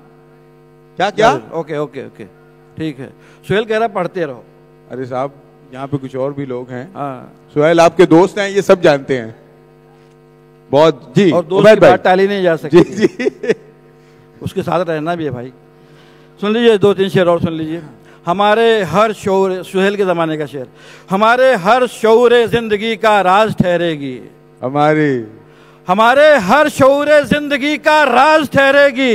क्या? ओके ठीक है। सुहेल कह रहा पढ़ते रहो। अरे साहब यहाँ पे कुछ और भी लोग हैं। हाँ सुहेल आपके दोस्त हैं, ये सब जानते हैं बहुत जी। और दोस्त की बात टाली नहीं जा सकती जी। उसके साथ रहना भी है भाई। सुन लीजिए 2-3 शेर और सुन लीजिए। हमारे हर शौर, सुहेल के ज़माने का शेर, हमारे हर शौर जिंदगी का राज ठहरेगी, हमारे हर शौर जिंदगी का राज ठहरेगी,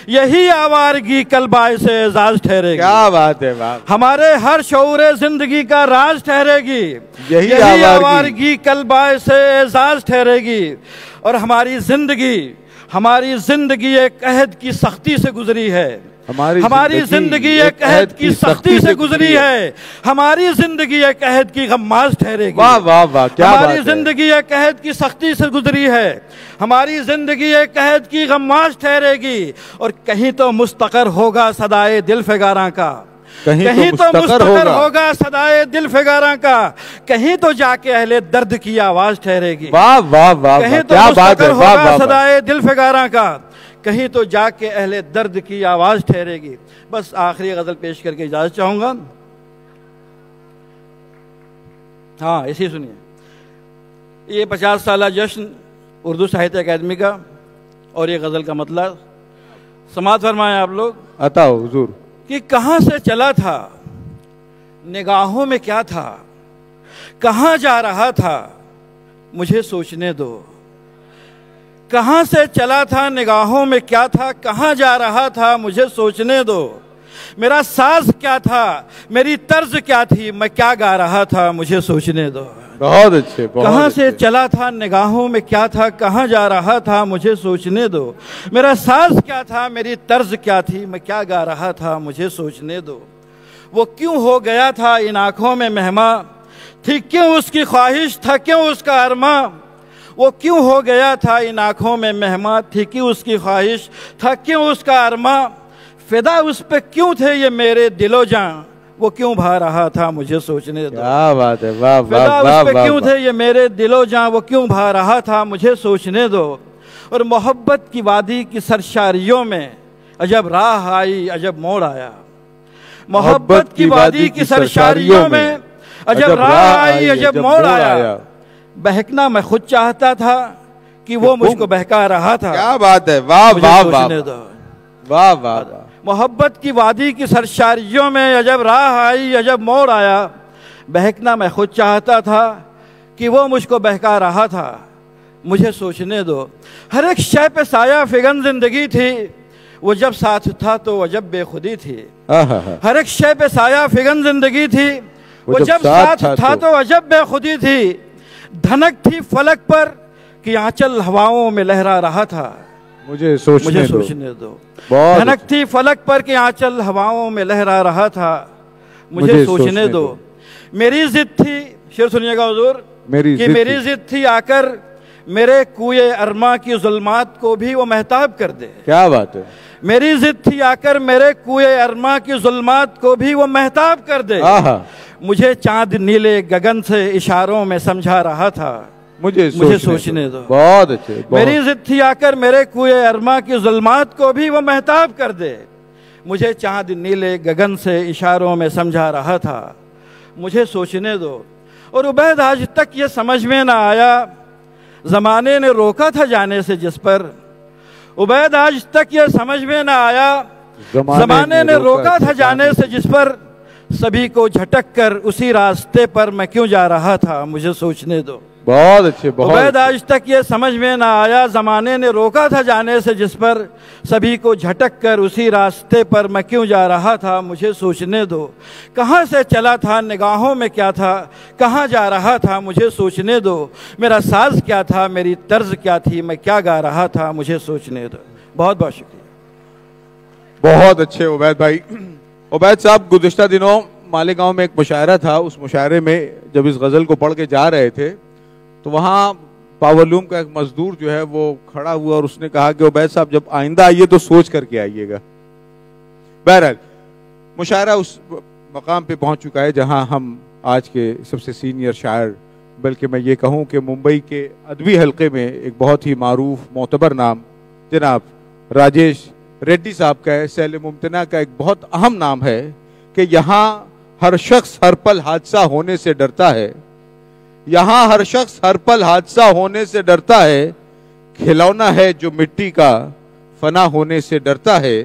यही आवारगी कल बाइस एजाज ठहरेगी। क्या बात है, बात। हमारे हर शौर जिंदगी का राज ठहरेगी, यही आवारगी कल बाइस एजाज ठहरेगी। और हमारी जिंदगी एक अहद की सख्ती से गुजरी है, हमारी जिंदगी एक अहद की सख्ती से गुजरी है, हमारी जिंदगी एक अहद की गम्माज ठहरेगी। वाह वाह वाह, क्या बात है। हमारी जिंदगी एक अहद की सख्ती से गुजरी है, हमारी जिंदगी एक अहद की गम्माज ठहरेगी। और कहीं तो मुस्तकर होगा सदाए दिल फिगारा का, कहीं तो मुस्तकर होगा सदाए दिल फिगारा का, कहीं तो जाके अहले दर्द की आवाज ठहरेगी। वाह वाह वाह, कहीं तो मुस्तकर होगा सदाए दिल फिगारा का, कहीं तो जाके अहले दर्द की आवाज ठहरेगी। बस आखिरी गजल पेश करके इजाजत चाहूंगा। हाँ इसी सुनिए। ये 50 साला जश्न उर्दू साहित्य अकादमी का, और ये गजल का मतलब समाअत फरमाएं आप लोग। अता हुजूर। कि कहाँ से चला था, निगाहों में क्या था, कहाँ जा रहा था, मुझे सोचने दो। कहाँ से चला था, निगाहों में क्या था, कहाँ जा रहा था, मुझे सोचने दो। मेरा साज क्या था, मेरी तर्ज क्या थी, मैं क्या गा रहा था, मुझे सोचने दो। बहुत अच्छे। कहाँ से चला था, निगाहों में क्या था, कहाँ जा रहा था, मुझे सोचने दो। मेरा साज क्या था, मेरी तर्ज क्या थी, मैं क्या गा रहा था, मुझे सोचने दो। वो क्यों हो गया था इन आंखों में मेहमा, थी क्यों उसकी ख्वाहिश, था क्यों उसका अरमा। वो क्यों हो गया था इन आंखों में मेहमा, थी क्यों उसकी ख्वाहिश, था क्यों उसका अरमा। फिदा उस पे क्यों थे ये मेरे दिलो जान, वो क्यों भा रहा था, मुझे सोचने दो। क्या बात है, वाह वाह। फिदा उस पे क्यों थे ये मेरे दिलो जान, वो क्यों भा रहा था, मुझे सोचने दो। और मोहब्बत की वादी की सरशारियों में अजब राह आई, अजब मोड़ आया। मोहब्बत की वादी की सरशारियों में अजब राह आई, अजब मोड़ आया। बहकना मैं खुद चाहता था कि वो मुझको बहका रहा था। क्या बात है, वाह वाह वाह वाह वाह। मोहब्बत की वादी की सरशारियों में अजब राह आई, अजब मोड़ आया। बहकना मैं खुद चाहता था कि वो मुझको बहका रहा था, मुझे सोचने दो। हर एक शय पे साया फिगन जिंदगी थी, वो जब साथ था तो अजब बेखुदी थी। हर एक शय पे साया फिगन जिंदगी थी, वो जब साथ था तो अजब बेखुदी थी। धनक थी फलक पर कि आंचल हवाओं में लहरा रहा था, मुझे सोचने दो। धनक थी फलक पर कि आंचल हवाओं में लहरा रहा था, मुझे सोचने दो। मेरी जिद थी, शेर सुनिएगा हुजूर, कि मेरी जिद थी आकर मेरे कुए अरमा की जुल्मात को भी वो महताब कर दे। क्या बात है। मेरी जिद थी आकर मेरे कुए अरमा की जुल्मात को भी वो महताब कर दे। मुझे चांद नीले गगन से इशारों में समझा रहा था, मुझे सोचने दो। बहुत अच्छे। मेरी जिद थी आकर मेरे कुए अरमा की जुल्मात को भी वो महताब कर दे। मुझे चांद नीले गगन से इशारों में समझा रहा था, मुझे सोचने दो। और उबैद आज तक ये समझ में ना आया, जमाने ने रोका था जाने से जिस पर। उबैद आज तक ये समझ में ना आया, जमाने ने रोका था जाने से जिस पर। सभी को झटक कर उसी रास्ते पर मैं क्यों जा रहा था, मुझे सोचने दो। बहुत अच्छे। बहुत आज तक ये समझ में ना आया, जमाने ने रोका था जाने से जिस पर। सभी को झटक कर उसी रास्ते पर मैं क्यों जा रहा था, मुझे सोचने दो। कहाँ से चला था, निगाहों में क्या था, कहाँ जा रहा था, मुझे सोचने दो। मेरा साज क्या था, मेरी तर्ज क्या थी, मैं क्या गा रहा था, मुझे सोचने दो। बहुत बहुत शुक्रिया। बहुत अच्छे उबैद भाई। उबैद साहब, गुज़िश्ता दिनों मालेगांव में एक मुशायरा था, उस मुशायरे में जब इस गज़ल को पढ़ के जा रहे थे तो वहाँ पावरलूम का एक मजदूर जो है वो खड़ा हुआ और उसने कहा कि उबैद साहब जब आइंदा आइए तो सोच करके आइएगा। बहरहाल मुशायरा उस मकाम पे पहुंच चुका है जहां हम आज के सबसे सीनियर शायर, बल्कि मैं ये कहूं कि मुंबई के अदबी हलके में एक बहुत ही मारूफ मोतबर नाम जनाब राजेश रेड्डी साहब का है। सैल मुमतना का एक बहुत अहम नाम है कि यहाँ हर शख्स हर पल हादसा होने से डरता है, यहाँ हर शख्स हर पल हादसा होने से डरता है, खिलौना है जो मिट्टी का फना होने से डरता है।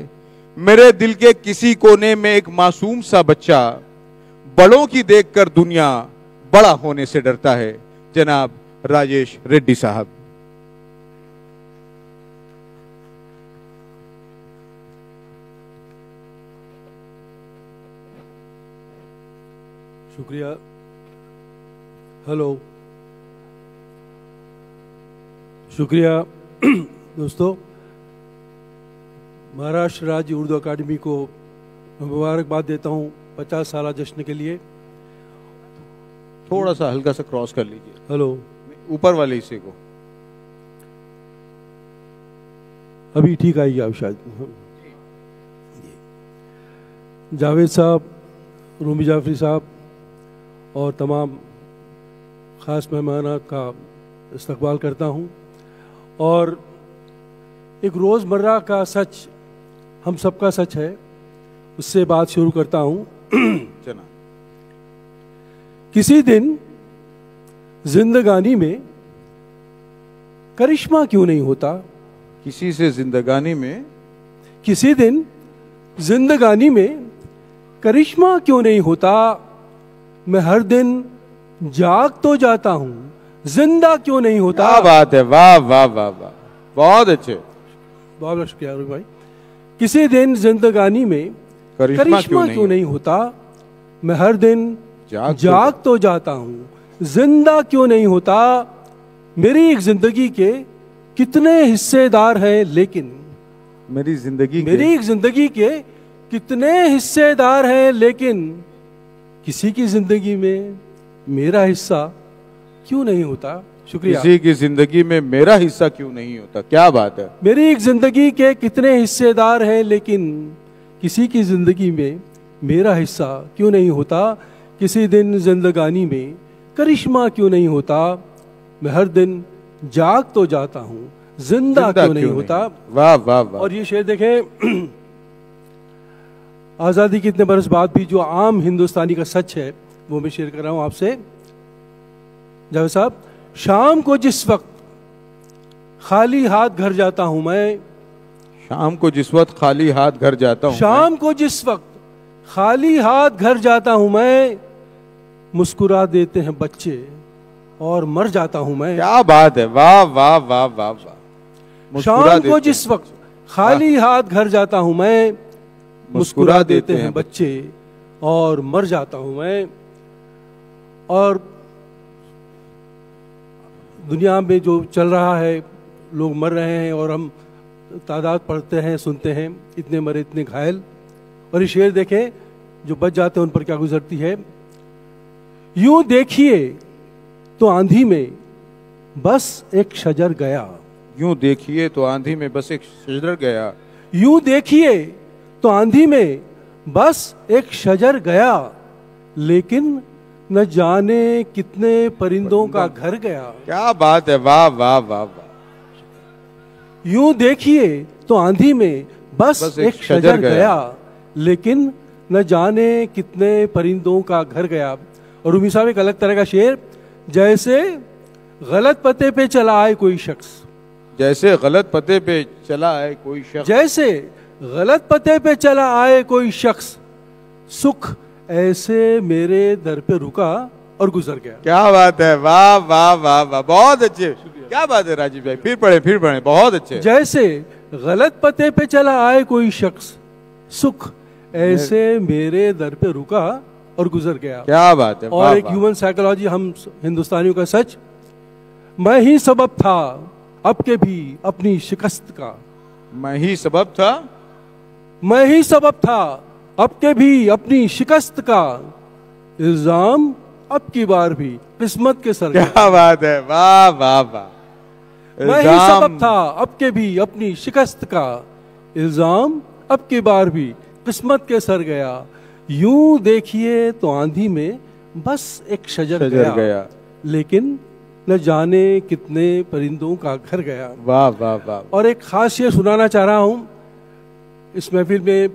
मेरे दिल के किसी कोने में एक मासूम सा बच्चा बड़ों की देखकर दुनिया बड़ा होने से डरता है। जनाब राजेश रेड्डी साहब। शुक्रिया। हेलो, शुक्रिया दोस्तों। महाराष्ट्र राज्य उर्दू अकादमी को मुबारकबाद देता हूँ 50 साल जश्न के लिए। थोड़ा सा हल्का सा क्रॉस कर लीजिए, हेलो, ऊपर वाले हिस्से को। अभी ठीक आएगी आप शायद। जावेद साहब, रूमी जाफरी साहब और तमाम ख़ास मेहमान का इस्तकबाल करता हूँ। और एक रोज़मर्रा का सच, हम सबका सच है, उससे बात शुरू करता हूँ। जना किसी दिन जिंदगानी में करिश्मा क्यों नहीं होता? किसी से जिंदगानी में, किसी दिन जिंदगानी में करिश्मा क्यों नहीं होता? मैं हर दिन जाग तो जाता हूँ, जिंदा क्यों नहीं होता? क्या बात है, वाह वाह वाह वाह, बहुत अच्छे, बहुत बहुत शुक्रिया भाई। किसी दिन जिंदगानी में करिश्मा क्यों नहीं होता? मैं हर दिन जाग तो जाता हूँ, जिंदा क्यों नहीं होता? मेरी एक जिंदगी के कितने हिस्सेदार हैं, लेकिन मेरी एक जिंदगी के कितने हिस्सेदार हैं, लेकिन किसी की जिंदगी में मेरा हिस्सा क्यों नहीं होता? शुक्रिया। किसी की जिंदगी में मेरा हिस्सा क्यों नहीं होता? क्या बात है। मेरी एक जिंदगी के कितने हिस्सेदार हैं, लेकिन किसी की जिंदगी में मेरा हिस्सा क्यों नहीं होता? किसी दिन जिंदगानी में करिश्मा क्यों नहीं होता? मैं हर दिन जाग तो जाता हूँ, जिंदा क्यों नहीं होता? वाह वाह वाह। और ये शेर देखें, आज़ादी के इतने बरस बाद भी जो आम हिंदुस्तानी का सच है वो मैं शेयर कर रहा हूँ आपसे। जावेद साहब, शाम को जिस वक्त खाली हाथ घर जाता हूँ मैं, शाम को जिस वक्त खाली हाथ घर जाता हूँ, शाम को जिस वक्त खाली हाथ घर जाता हूँ मैं, मुस्कुरा देते हैं बच्चे और मर जाता हूँ मैं। क्या बात है, वाह वाह वाह वाह वाह। शाम को जिस वक्त खाली हाथ घर जाता हूँ मैं, मुस्कुरा देते हैं बच्चे और मर जाता हूँ मैं। और दुनिया में जो चल रहा है, लोग मर रहे हैं और हम तादाद पढ़ते हैं, सुनते हैं, इतने मरे इतने घायल। और ये शेर देखें, जो बच जाते हैं उन पर क्या गुजरती है। यूं देखिए तो आंधी में बस एक शजर गया, यूं देखिए तो आंधी में बस एक शजर गया, यूं देखिए तो आंधी में बस एक शजर गया, लेकिन न जाने कितने परिंदों का घर गया। क्या बात है, वाह वाह वाह वाह। यूं देखिए तो आंधी में बस एक शजर गया, लेकिन न जाने कितने परिंदों का घर गया। और रूमी साहब एक अलग तरह का शेर, जैसे गलत पते पे चला आए कोई शख्स, जैसे गलत पते पे चला आए कोई शख्स, जैसे गलत पते पे चला आए कोई शख्स, सुख ऐसे मेरे दर पे रुका और गुजर गया। क्या बात है, वाह वाह वाह वाह, बहुत अच्छे। क्या बात है राजीव भाई, फिर पढ़े, बहुत अच्छे। जैसे गलत पते पे चला आए कोई शख्स, सुख ऐसे मेरे दर पे रुका और गुजर गया। क्या बात है। और एक ह्यूमन साइकोलॉजी, हम हिंदुस्तानियों का सच, मैं ही सबब था अब के भी अपनी शिकस्त का, मैं ही सबब था, मैं ही सबब था अब के भी अपनी शिकस्त का इल्जाम अब की बार भी किस्मत के सर। क्या बात है, वाह वाह वाह। मैं ही सबब था अब के भी अपनी शिकस्त का इल्जाम अब की बार भी किस्मत के सर गया। यूं देखिए तो आंधी में बस एक शजर गया, लेकिन न जाने कितने परिंदों का घर गया। वाह वाह वाह। और एक खास शेर सुनाना चाह रहा हूं, इस महफिल में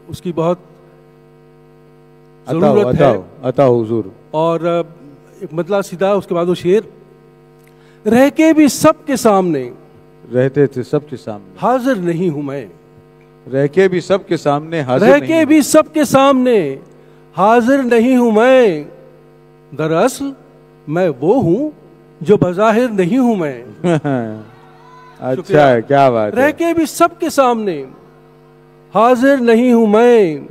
उसकी बहुत जरूरत है। अता हुजूर। और एक मतलब सीधा उसके बाद वो शेर, रह के भी सबके सामने, रहते थे सबके सामने, हाजिर नहीं हूं मैं। रह के भी सबके सामने हाजिर रह नहीं के भी सबके सामने हाजिर नहीं हूं मैं। दरअसल मैं वो हूं जो बज़ाहिर नहीं हूं मैं। अच्छा है, क्या बात है। रह के भी सबके सामने हाजिर नहीं हूं मैं।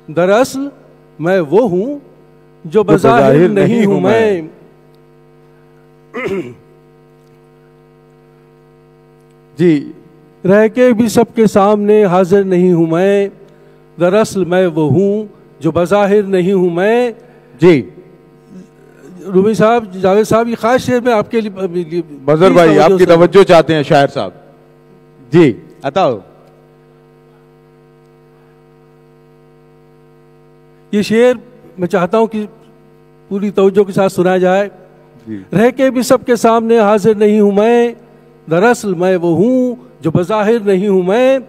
दरअसल मैं वो हूं जो बज़ाहिर नहीं हूं मैं। जी। रह के भी सबके सामने हाजिर नहीं हूं मैं। दरअसल मैं वो हूं जो बज़ाहिर नहीं हूं मैं। जी। रूमी साहब, जावेद साहब, ये खास शेर में आपके लिए मजहर भाई आपकी तवज्जो चाहते हैं शायर साहब। जी अताओ। ये शेर मैं चाहता हूं कि पूरी तवज्जो के साथ सुनाया जाए। रह के भी सबके सामने हाजिर नहीं हूं मैं। दरअसल मैं वो हूं जो बज़ाहिर नहीं हूं मैं।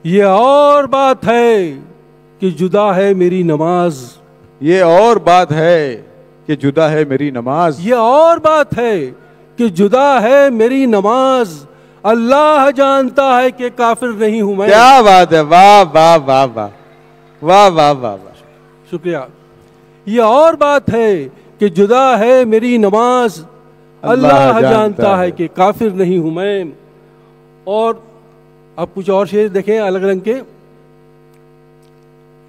ये और बात है कि जुदा है मेरी नमाज। ये और बात है कि जुदा है मेरी नमाज। ये और बात है कि जुदा है मेरी नमाज। अल्लाह जानता है कि काफिर नहीं हूं मैं। क्या बात है, वाह वाह वाह वाह वाह वाह वाह वाह। शुक्रिया। ये और बात है कि जुदा है मेरी नमाज। अल्लाह जानता है कि काफिर नहीं हूं मैं। और अब कुछ और शेर देखें अलग रंग के।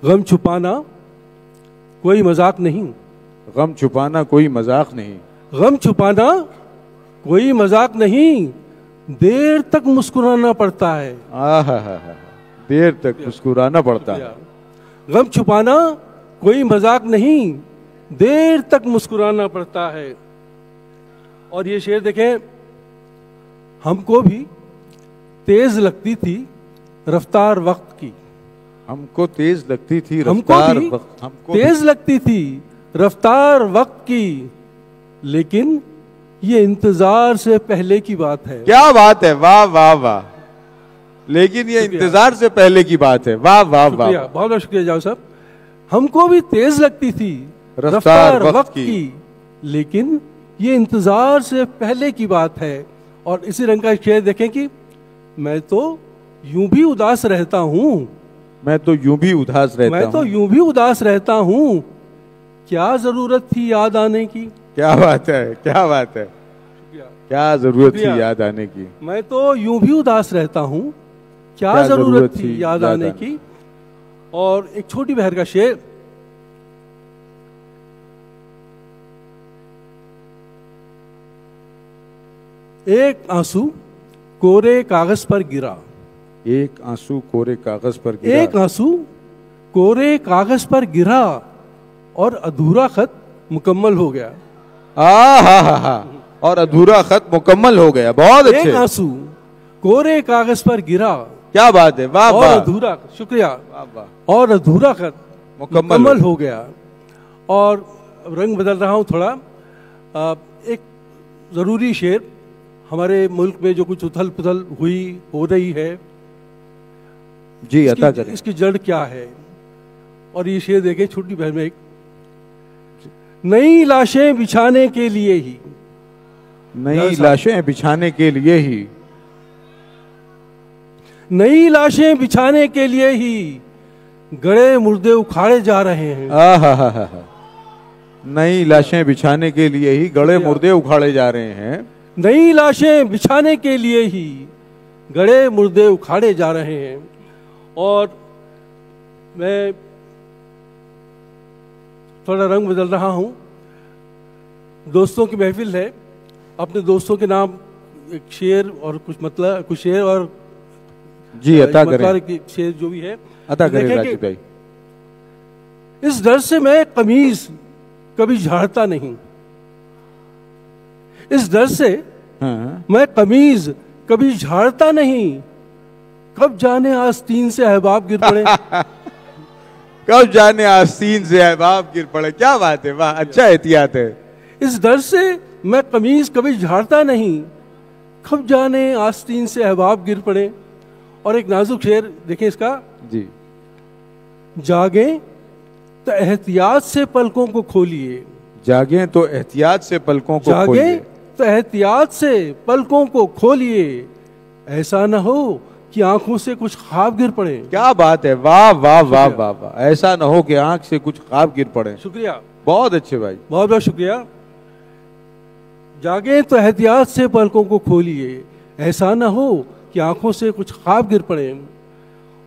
गम छुपाना कोई मजाक नहीं। गम छुपाना कोई मजाक नहीं। गम छुपाना कोई मजाक नहीं। देर तक मुस्कुराना पड़ता है। देर तक मुस्कुराना पड़ता है। गम छुपाना कोई मजाक नहीं। देर तक मुस्कुराना पड़ता है। और ये शेर देखें, हमको भी तेज लगती थी रफ्तार वक्त की। हमको तेज लगती थी हमको रफ्तार भी वक्त। हमको तेज लगती थी रफ्तार वक्त की, लेकिन ये इंतजार से पहले की बात है। क्या बात है, वाह वाह वाह। लेकिन ये इंतजार से पहले की बात है। वाह वाह वाह। बहुत बहुत शुक्रिया जाओ साहब। हमको भी तेज लगती थी रफ्तार वक्त की, लेकिन ये इंतजार से पहले की बात है। और इसी रंग का शेर देखें कि मैं तो यूं भी उदास रहता हूं। मैं तो यूं भी उदास रहता हूं। मैं तो यूं भी उदास रहता हूं। क्या जरूरत थी याद आने की। क्या बात है, क्या बात है। क्या जरूरत थी याद आने की। मैं तो यूं भी उदास रहता हूं। क्या जरूरत थी याद आने की। और एक छोटी बहर का शेर, एक आंसू कोरे कागज पर गिरा। एक आंसू कोरे कागज पर गिरा। एक आंसू कोरे कागज पर गिरा और अधूरा खत मुकम्मल हो गया। हा और अधूरा खत मुकम्मल हो गया। बहुत अच्छे। एक आंसू कोरे कागज पर गिरा। क्या बात है, वाह और वाह। अधूरा, शुक्रिया, वाह वाह। और अधूरा खत मुकम्मल हो गया। और रंग बदल रहा हूं थोड़ा। एक जरूरी शेर, हमारे मुल्क में जो कुछ उथल पुथल हुई हो रही है, जी अता करें। इसकी जड़ क्या है। और ये शेर देखें छोटी बहन में एक, नई लाशें बिछाने के लिए ही। नई लाशें बिछाने के लिए ही। नई लाशें बिछाने के लिए ही गड़े मुर्दे उखाड़े जा रहे हैं। नई लाशें बिछाने के लिए ही गड़े मुर्दे उखाड़े जा रहे हैं। नई लाशें बिछाने के लिए ही गड़े मुर्दे उखाड़े जा रहे हैं। और मैं थोड़ा रंग बदल रहा हूं। दोस्तों की महफिल है, अपने दोस्तों के नाम एक शेर और कुछ मतलब कुछ शेर और जी, अता करें। चमत्कार की शेर जो भी है अता करें देखें राजीव कि भाई। इस डर से मैं कमीज कभी झाड़ता नहीं, इस डर से हाँ। मैं कमीज कभी झाड़ता नहीं, कब जाने आस्तीन से अहबाब गिर पड़े। कब जाने आस्तीन से अहबाब गिर पड़े। क्या बात है, वाह, अच्छा एहतियात है। इस डर से मैं कमीज कभी झाड़ता नहीं, कब जाने आस्तीन से अहबाब गिर पड़े। और एक नाजुक शेर देखें इसका, जी। जागे तो एहतियात से पलकों को खोलिए, जागे तो एहतियात से पलकों को जागे खोलिए। तो एहतियात से पलकों को खोलिए, ऐसा न हो कि आंखों से कुछ ख्वाब गिर पड़े। क्या बात है, वाह वाह वाह वाह वाह। ऐसा ना हो कि आंख से कुछ ख्वाब गिर पड़े। शुक्रिया, बहुत अच्छे भाई, बहुत बहुत शुक्रिया। जागे तो एहतियात से पलकों को खोलिए, ऐसा ना हो कि आंखों से कुछ ख्वाब गिर पड़े।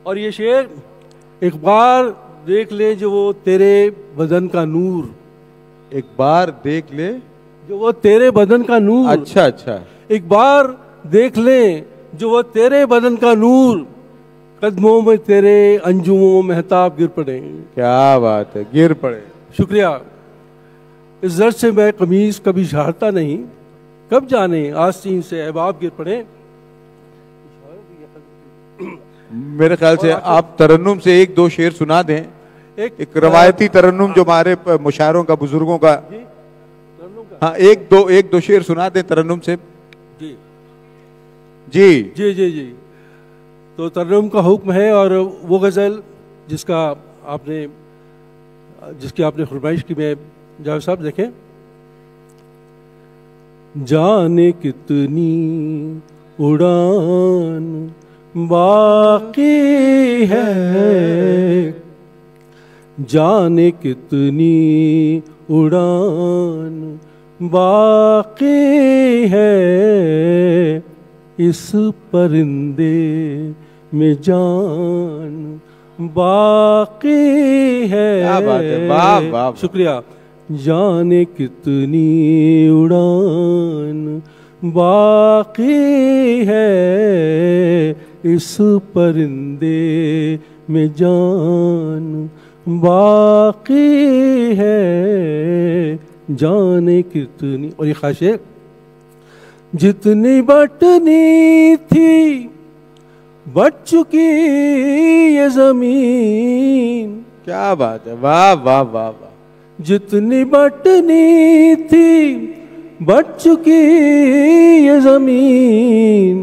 और ये शेर, एक बार देख ले जो वो तेरे बदन का नूर, एक बार देख ले जो वो तेरे बदन का नूर। अच्छा अच्छा। एक बार देख ले जो वो तेरे बदन का नूर, कदमों में तेरे अंजुमों महताब गिर पड़े। क्या बात है, गिर पड़े। शुक्रिया। इस दर्द से मैं कमीज कभी झाड़ता नहीं, कब जाने आस्तीन से अहबाब गिर पड़े। मेरे ख्याल से आप तरन्नुम से एक दो शेर सुना दें, एक रवायती तरन्नुम जो हमारे मुशायरों का, बुजुर्गों का। हाँ, एक दो शेर सुना दें तरन्नुम से। जी जी जी जी जी। तो तरन्नुम का हुक्म है, और वो गज़ल जिसकी आपने फरमाइश की, मैं जावेद साहब देखें। जाने कितनी उड़ान बाकी है, जाने कितनी उड़ान बाकी है, इस परिंदे में जान बाकी है। क्या बात है, वाह वाह। शुक्रिया। जाने कितनी उड़ान बाकी है, इस परिंदे में जान बाकी है, जाने कितनी। और ये खास है, जितनी बटनी थी बट चुकी ये जमीन। क्या बात है, वाह वाह वाह वाह। जितनी बटनी थी बट चुकी ये जमीन,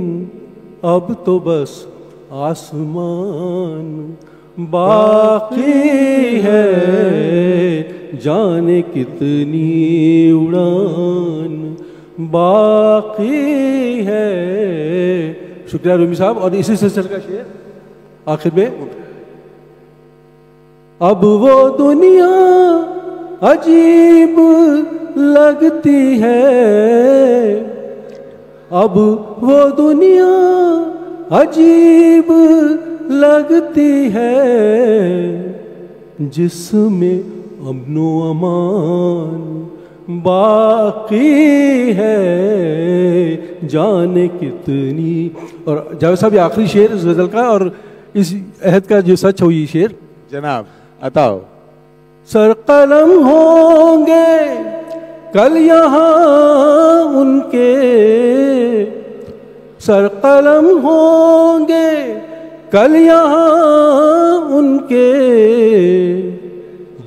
अब तो बस आसमान बाकी है, जाने कितनी उड़ान बाकी है। शुक्रिया रूमी साहब। और इसी सिलसिले का शेर आखिर में, अब वो दुनिया अजीब लगती है, अब वो दुनिया अजीब लगती है, जिसमें अमनो अमान बाकी है, जाने कितनी। और जावेद साहब, ये आखिरी शेर इस गजल का और इस अहद का जो सच हो, ये शेर जनाब अताओ। सरकलम होंगे कल यहाँ उनके, सरकलम होंगे कल यहाँ उनके,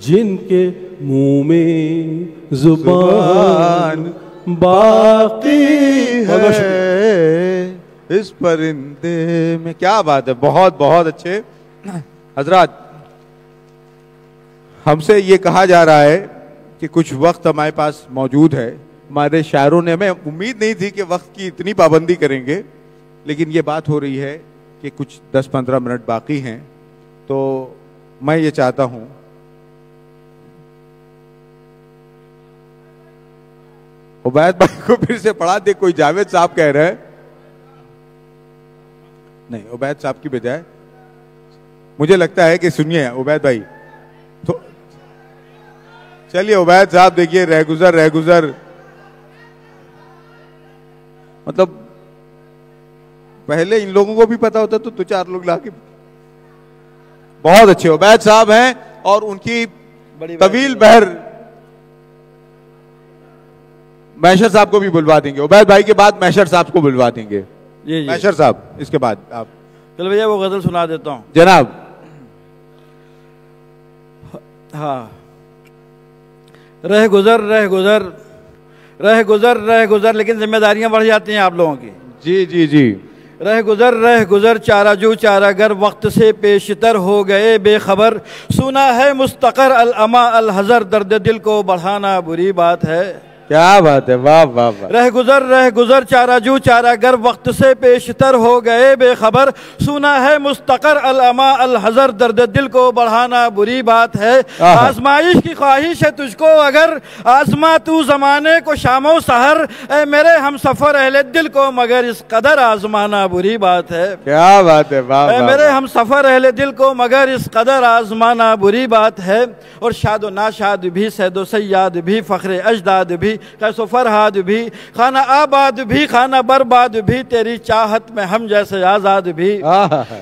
जिनके मुंह में जुबान बाकी है, इस परिंदे में। क्या बात है, बहुत बहुत अच्छे। हजरात, हमसे ये कहा जा रहा है कि कुछ वक्त हमारे पास मौजूद है। हमारे शायरों ने, हमें उम्मीद नहीं थी कि वक्त की इतनी पाबंदी करेंगे, लेकिन ये बात हो रही है कि कुछ 10-15 मिनट बाकी हैं। तो मैं ये चाहता हूं, उबैद भाई को फिर से पढ़ा दे। कोई जावेद साहब कह रहे हैं, नहीं, उबैद साहब की बजाय मुझे लगता है कि सुनिए उबैद भाई, तो चलिए उबैद साहब देखिए, रहगुजर मतलब पहले इन लोगों को भी पता होता तो 2-4 लोग लाके। बहुत अच्छे उबैद साहब हैं और उनकी तवील बहर मैशर साहब को भी बुलवा देंगे। उबैद भाई के बाद मैशर साहब को बुलवा देंगे। जी जी मैशर साहब इसके बाद आप। चलो भैया वो गजल सुना देता हूँ जनाब। हाँ। रह गुजर रह गुजर रह गुजर रह गुजर, लेकिन जिम्मेदारियां बढ़ जाती हैं आप लोगों की। जी जी जी। रह गुजर चाराजू चारागर, वक्त से पेशतर हो गए बेखबर। सुना है मुस्तकर अल अमा अल हजर, दर्द दिल को बढ़ाना बुरी बात है। क्या बात है, वाह वाह वाह। रह गुजर चाराजू चारागर, वक्त से पेशतर हो गए बेखबर। सुना है मुस्तकर अल अमा अल हजर, दर्द दिल को बढ़ाना बुरी बात है। आजमाइश की ख्वाहिश है तुझको अगर, आजमा तू जमाने को शामो सहर। ए मेरे हम सफर अहले दिल को मगर इस कदर आजमाना बुरी बात है। क्या बात है, वाह वाह। मेरे हम सफर अहले दिल को मगर इस कदर आजमाना बुरी बात है। और शादो नाशाद भी, सैदो सयाद भी, फख्रे अजदाद भी, कैसो फरहाद भी, खाना आबाद भी, खाना बर्बाद भी, तेरी चाहत में हम जैसे आजाद भी।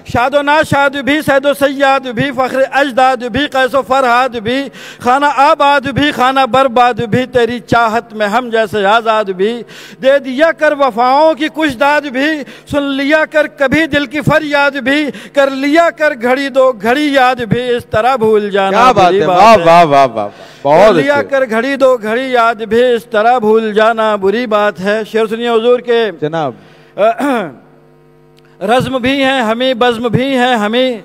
शादो नाशाद भी, सैदो सयाद भी, फख्रे अजदाद भी, कैसो फरहाद भी, खाना आबाद भी, खाना बर्बाद भी, तेरी चाहत में हम जैसे आजाद भी। दे दिया कर वफाओं की कुछ दाद भी, सुन लिया कर कभी दिल की फरियाद भी, कर लिया कर घड़ी दो घड़ी याद भी, इस तरह भूल जाना। क्या बात है, वाह वाह वाह वाह। बहुत लिया कर घड़ी दो घड़ी याद भी, इस तरह भूल जाना बुरी बात है। शेर सुनिए हुजूर के जनाब। रज़्म भी हैं हमें, बज़्म भी हैं हमें।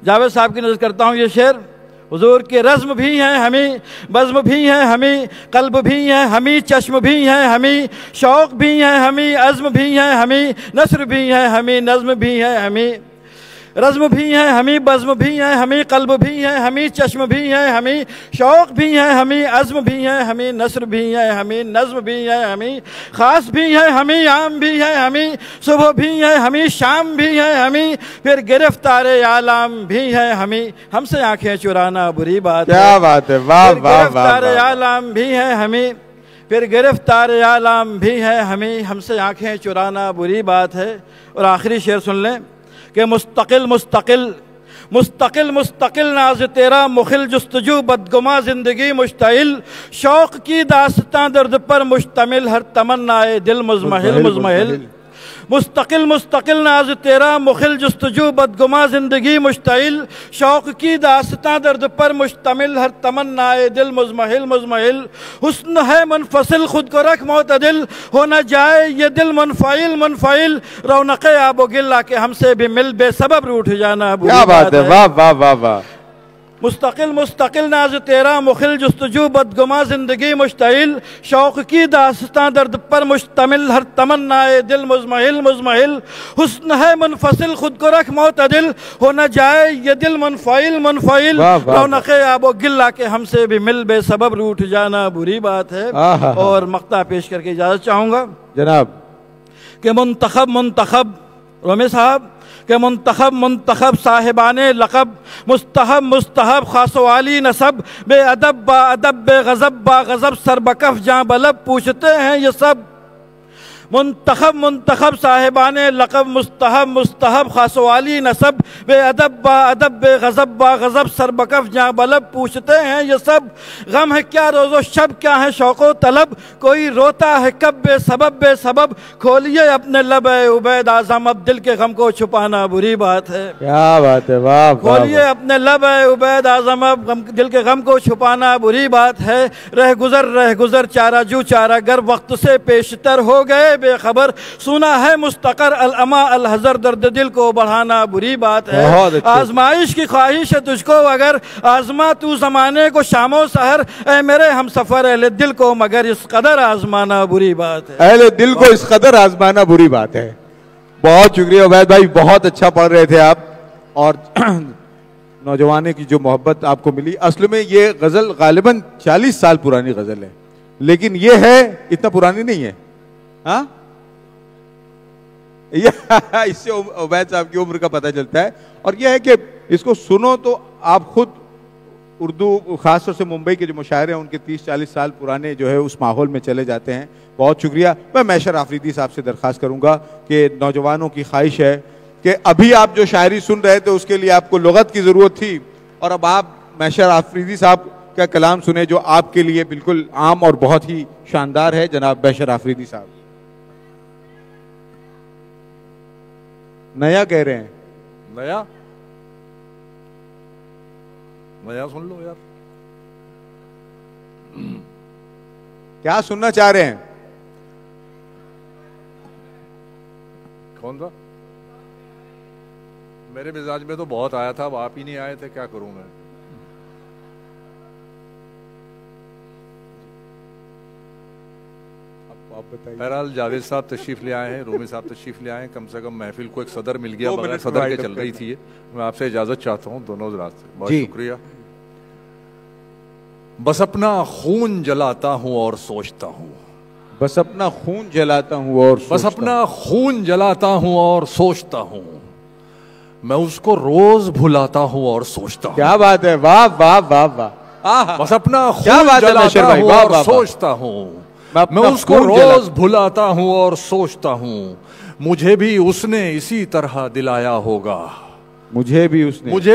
जावेद साहब की नजर करता हूँ ये शेर। हुजूर के रज़्म भी हैं हमें, बज़्म भी हैं हमें, कल्ब भी हैं हमें, चश्म भी हैं हमें, शौक़ भी हैं हमें, अज़्म भी हैं हमें, नस्र भी हैं हमें, नज़्म भी हैं हमें। रज़्म भी हैं हमें, बज़्म भी हैं हमें, कल्ब भी हैं हमें, चश्म भी हैं हमें, शौक़ भी हैं हमें, अज़्म भी हैं हमें, नस्र भी हैं हमें, नज़्म भी हैं हमें, ख़ास भी हैं हमें, आम भी हैं हमें, सुबह भी हैं हमें, शाम भी हैं हमें, फिर गिरफ्तारे आलाम भी हैं हमें, हमसे आंखें चुराना बुरी बात है। क्या बात है, वाह वाह वाह। गिरफ्तारे आलाम भी हैं हमें, फिर गिरफ्तारे आलाम भी हैं हमें, हमसे आंखें चुराना बुरी बात है। और आखिरी शेर सुन लें कि मुस्तकिल मुस्तकिल मुस्तकिल मुस्तकिल नाज तेरा मुखिल, जुस्तजू बदगुमा जिंदगी मुश्ताइल, शौक़ की दास्तां दर्द पर मुश्तमिल, हर तमन्नाए दिल मुज़महिल मुज़महिल। मुस्तकिल मुस्तकिल नाज तेरा मुखिल, जुस्तजू बदगुमा जिंदगी मुश्ताइल, शौक़ की दास्तां दर्द पर मुश्तमिल, हर तमन्नाए दिल मुज़महिल मुज़महिल। हुस्न है मुनफसिल खुद को रख मोतदिल, हो न जाए ये दिल मुनफ़ाइल मुनफ़ाइल, रौनक़े आबो गिल्ला के हमसे भी मिल, बेसबब रूठ जाना बुरी क्या बात है, वाह वाह वाह वाह। मुस्तकिल मुस्तकिल नाज तेरा मुखिल, जुस्तजू बदगुमा जिंदगी मुश्ताइल, शौक़ की दास्तां दर्द पर मुश्तमिल, हर तमन्नाए दिल मुज़महिल मुज़महिल। हुस्न है मुनफसिल खुद को रख मोतदिल, हो न जाए ये दिल मुनफ़ाइल मुनफ़ाइल, रौनक़े आबो गिल्ला के हमसे भी मिल, बेसबब रूठ जाना बुरी बात है। और मक्ता पेश करके इजाज़त चाहूँगा जनाब कि मुंतखब मुंतखब रोमे साहब के मुंतखब मुंतखब साहिबाने लक़ब, मुस्तहब मुस्तहब खासवाली नसब, बेअदब बाअदब बेगज़ब बागज़ब, सरबकफ जाँ बलब पूछते हैं ये सब। मुंतखब मुंतखब साहिबाने लक़ब, मुस्तहब मुस्तहब खासवाली नसब, बेअदब बाअदब बेगज़ब बागज़ब, सरबकफ जाँ बलब पूछते हैं ये सब। गम है क्या रोज़ो शब, क्या है शौक़ो तलब, कोई रोता है कब बेसबब बेसबब, खोलिए अपने लब उबैद आज़म, अब दिल के गम को छुपाना बुरी बात है। क्या बात है, वाह। खोलिए अपने लब उबैद आज़म, अब दिल के गम को छुपाना बुरी बात है। रह गुजर चाराजू चारागर, वक्त से पेशतर हो गए बेखबर, सुना है मुस्तकर अल अमा अल हजर, दर्द दिल को बढ़ाना बुरी बात है। आजमाइश की ख्वाहिश है तुझको अगर, आजमा तू जमाने को शामो सहर, ए मेरे हम सफर अहले दिल को मगर इस कदर आजमाना बुरी बात है। अहले दिल को इस कदर आजमाना बुरी बात है। बहुत शुक्रिया उबैद भाई, बहुत अच्छा पढ़ रहे थे आप। और नौजवाने की जो मोहब्बत आपको मिली, असल में ये गजल गालिबन 40 साल पुरानी गजल है, लेकिन ये है इतना पुरानी नहीं है। हाँ, इससे उबैद साहब की उम्र का पता चलता है। और यह है कि इसको सुनो तो आप खुद उर्दू खासतौर से मुंबई के जो मुशायरे हैं उनके 30-40 साल पुराने जो है उस माहौल में चले जाते हैं। बहुत शुक्रिया। मैं मैशर आफरीदी साहब से दरख्वास्त करूंगा कि नौजवानों की ख्वाहिश है कि अभी आप जो शायरी सुन रहे थे उसके लिए आपको लुगत की ज़रूरत थी, और अब आप मैशर आफरीदी साहब का कलाम सुने जो आपके लिए बिल्कुल आम और बहुत ही शानदार है। जनाब मैशर आफरीदी साहब नया कह रहे हैं। नया नया सुन लो यार। क्या सुनना चाह रहे हैं? कौन सा? मेरे मिजाज में तो बहुत आया था, अब आप ही नहीं आए थे, क्या करूं मैं। आप बताइए। बहरहाल जावेद साहब तशरीफ ले आए हैं, रूमी साहब तशरीफ ले आए हैं, कम से कम महफिल को एक सदर मिल गया, बगैर सदर के चल रही थी ये। मैं आपसे इजाजत चाहता हूँ दोनों हज़रात से। बहुत शुक्रिया। बस अपना खून जलाता हूँ और सोचता हूँ, बस अपना खून जलाता हूँ और बस अपना खून जलाता हूँ और सोचता हूँ, मैं उसको रोज भुलाता हूँ और सोचता हूँ। क्या बात है, वाह वाह वाह वाह। बस अपना क्या खून बात है जलाता मैशर भाई, हूँ वाह और वाह। सोचता हूँ, मैं उसको रोज भुलाता हूँ और सोचता हूँ, मुझे भी उसने इसी तरह दिलाया होगा, मुझे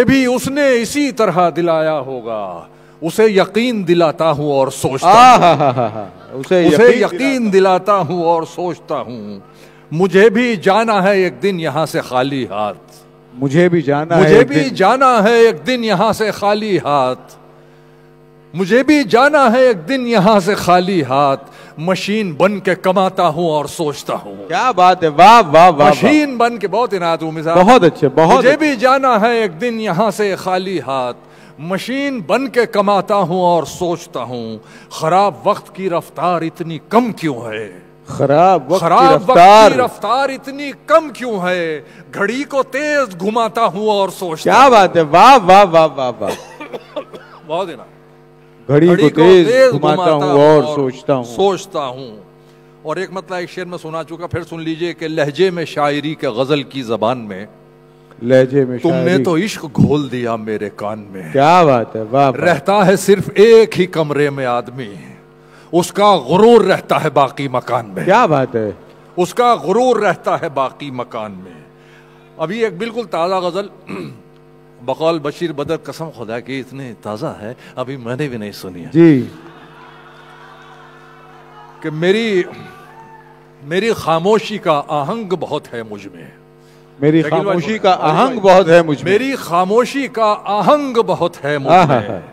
भी उसने इसी तरह दिलाया होगा, उसे यकीन दिलाता हूँ और सोचता हूँ, उसे यकीन दिलाता हूँ और सोचता हूँ, मुझे भी जाना है एक दिन यहाँ से खाली हाथ, मुझे भी जाना है एक दिन यहाँ से खाली हाथ, मुझे भी जाना है एक दिन यहाँ से खाली हाथ, मशीन बन के कमाता हूँ और सोचता हूँ। क्या बात है, वाह वाह वाह। मशीन बन के, बहुत इनायत हूँ मिसाल, बहुत अच्छे, बहुत। मुझे भी जाना है एक दिन यहाँ से खाली हाथ, मशीन बन के कमाता हूँ और सोचता हूँ, खराब वक्त की रफ्तार इतनी कम क्यों है, खराब वक्त की रफ्तार इतनी कम क्यों है, घड़ी को तेज घुमाता हूँ और सोचता। क्या बात है, वाह वाह वाह वाह वाह। बहुत इनायत। घड़ी को तेज घुमाता हूँ और सोचता हूँ। और एक मतलब एक शेर में सुना चुका, फिर सुन लीजिए कि लहजे में शायरी के गजल की जबान में, लहजे में तुमने तो इश्क घोल दिया मेरे कान में। क्या बात है, वाह। रहता है सिर्फ एक ही कमरे में आदमी, उसका गुरूर रहता है बाकी मकान में। क्या बात है, उसका गुरूर रहता है बाकी मकान में। अभी एक बिल्कुल ताजा गजल बकौल बशीर बदर, कसम खुदा की इतनी ताजा है अभी मैंने भी नहीं सुनी है जी, कि मेरी खामोशी का आहंग बहुत है मुझ में, मेरी खामोशी का आहंग बहुत है मुझ में, मेरी खामोशी का आहंग बहुत है मुझ में,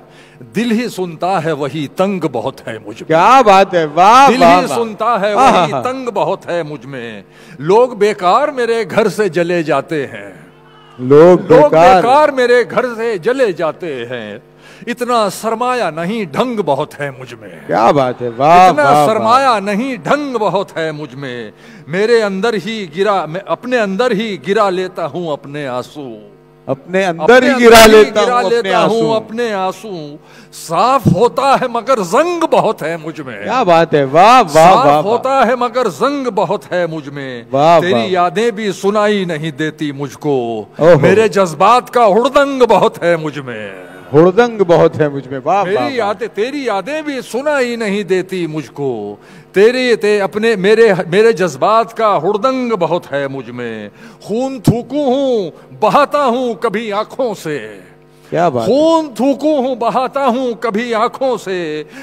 दिल ही सुनता है वही तंग बहुत है मुझ में। क्या बात है, वाह। दिल ही सुनता है वही तंग बहुत है मुझ में, लोग बेकार मेरे घर से जले जाते हैं, लोग बेकार मेरे घर से जले जाते हैं, इतना सरमाया नहीं ढंग बहुत है मुझ में। क्या बात है, वाह। इतना सरमाया नहीं ढंग बहुत है मुझ में, मेरे अंदर ही गिरा, मैं अपने अंदर ही गिरा लेता हूँ अपने आंसू, अपने अंदर ही गिरा लेता हूँ अपने आंसू, साफ होता है मगर जंग बहुत है मुझ में। क्या बात है, वाह वाह वाह। साफ होता है मगर जंग बहुत है मुझ में, तेरी यादें भी सुनाई नहीं देती मुझको, मेरे जज्बात का हुड़दंग बहुत है मुझ में, हुड़दंग बहुत है मुझ में। वाह, तेरी यादें भी सुनाई नहीं देती मुझको, मेरे जज्बात का हुड़दंग बहुत है मुझ में, खून थूकू हूँ बहाता हूँ कभी आंखों से। क्या बात, खून थूकू हूँ बहाता हूँ कभी आंखों से,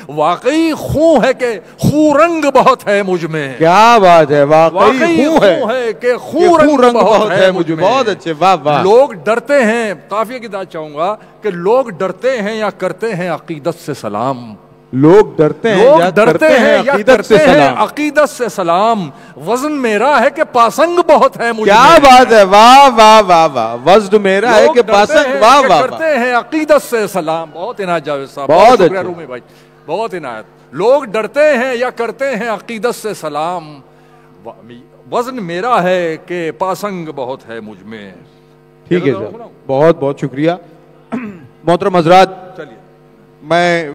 वाकई खून है कि खूरंग बहुत है मुझ में। क्या बात है, वाकई खून है कि खूरंग बहुत है मुझ में। बहुत अच्छे, वाह वाह। लोग डरते हैं, काफिया की दाद चाहूंगा कि लोग डरते हैं या करते हैं अकीदत से सलाम, लोग डरते हैं या करते हैं अकीदत से सलाम, वजन मेरा है कि पासंग बहुत है मुझ में। क्या बात है, वाह वाह वाह वाह। वजन मेरा है कि पासंग, वाह वाह। करते हैं अकीदत से सलाम। बहुत इनायत जावेद साहब, बहुत अच्छा रूमी भाई, बहुत इनायत। लोग डरते हैं या करते हैं अकीदत से सलाम, वजन मेरा है कि पासंग बहुत है मुझ में। ठीक है सर, बहुत बहुत शुक्रिया। मोहतरम हजरात, चलिए मैं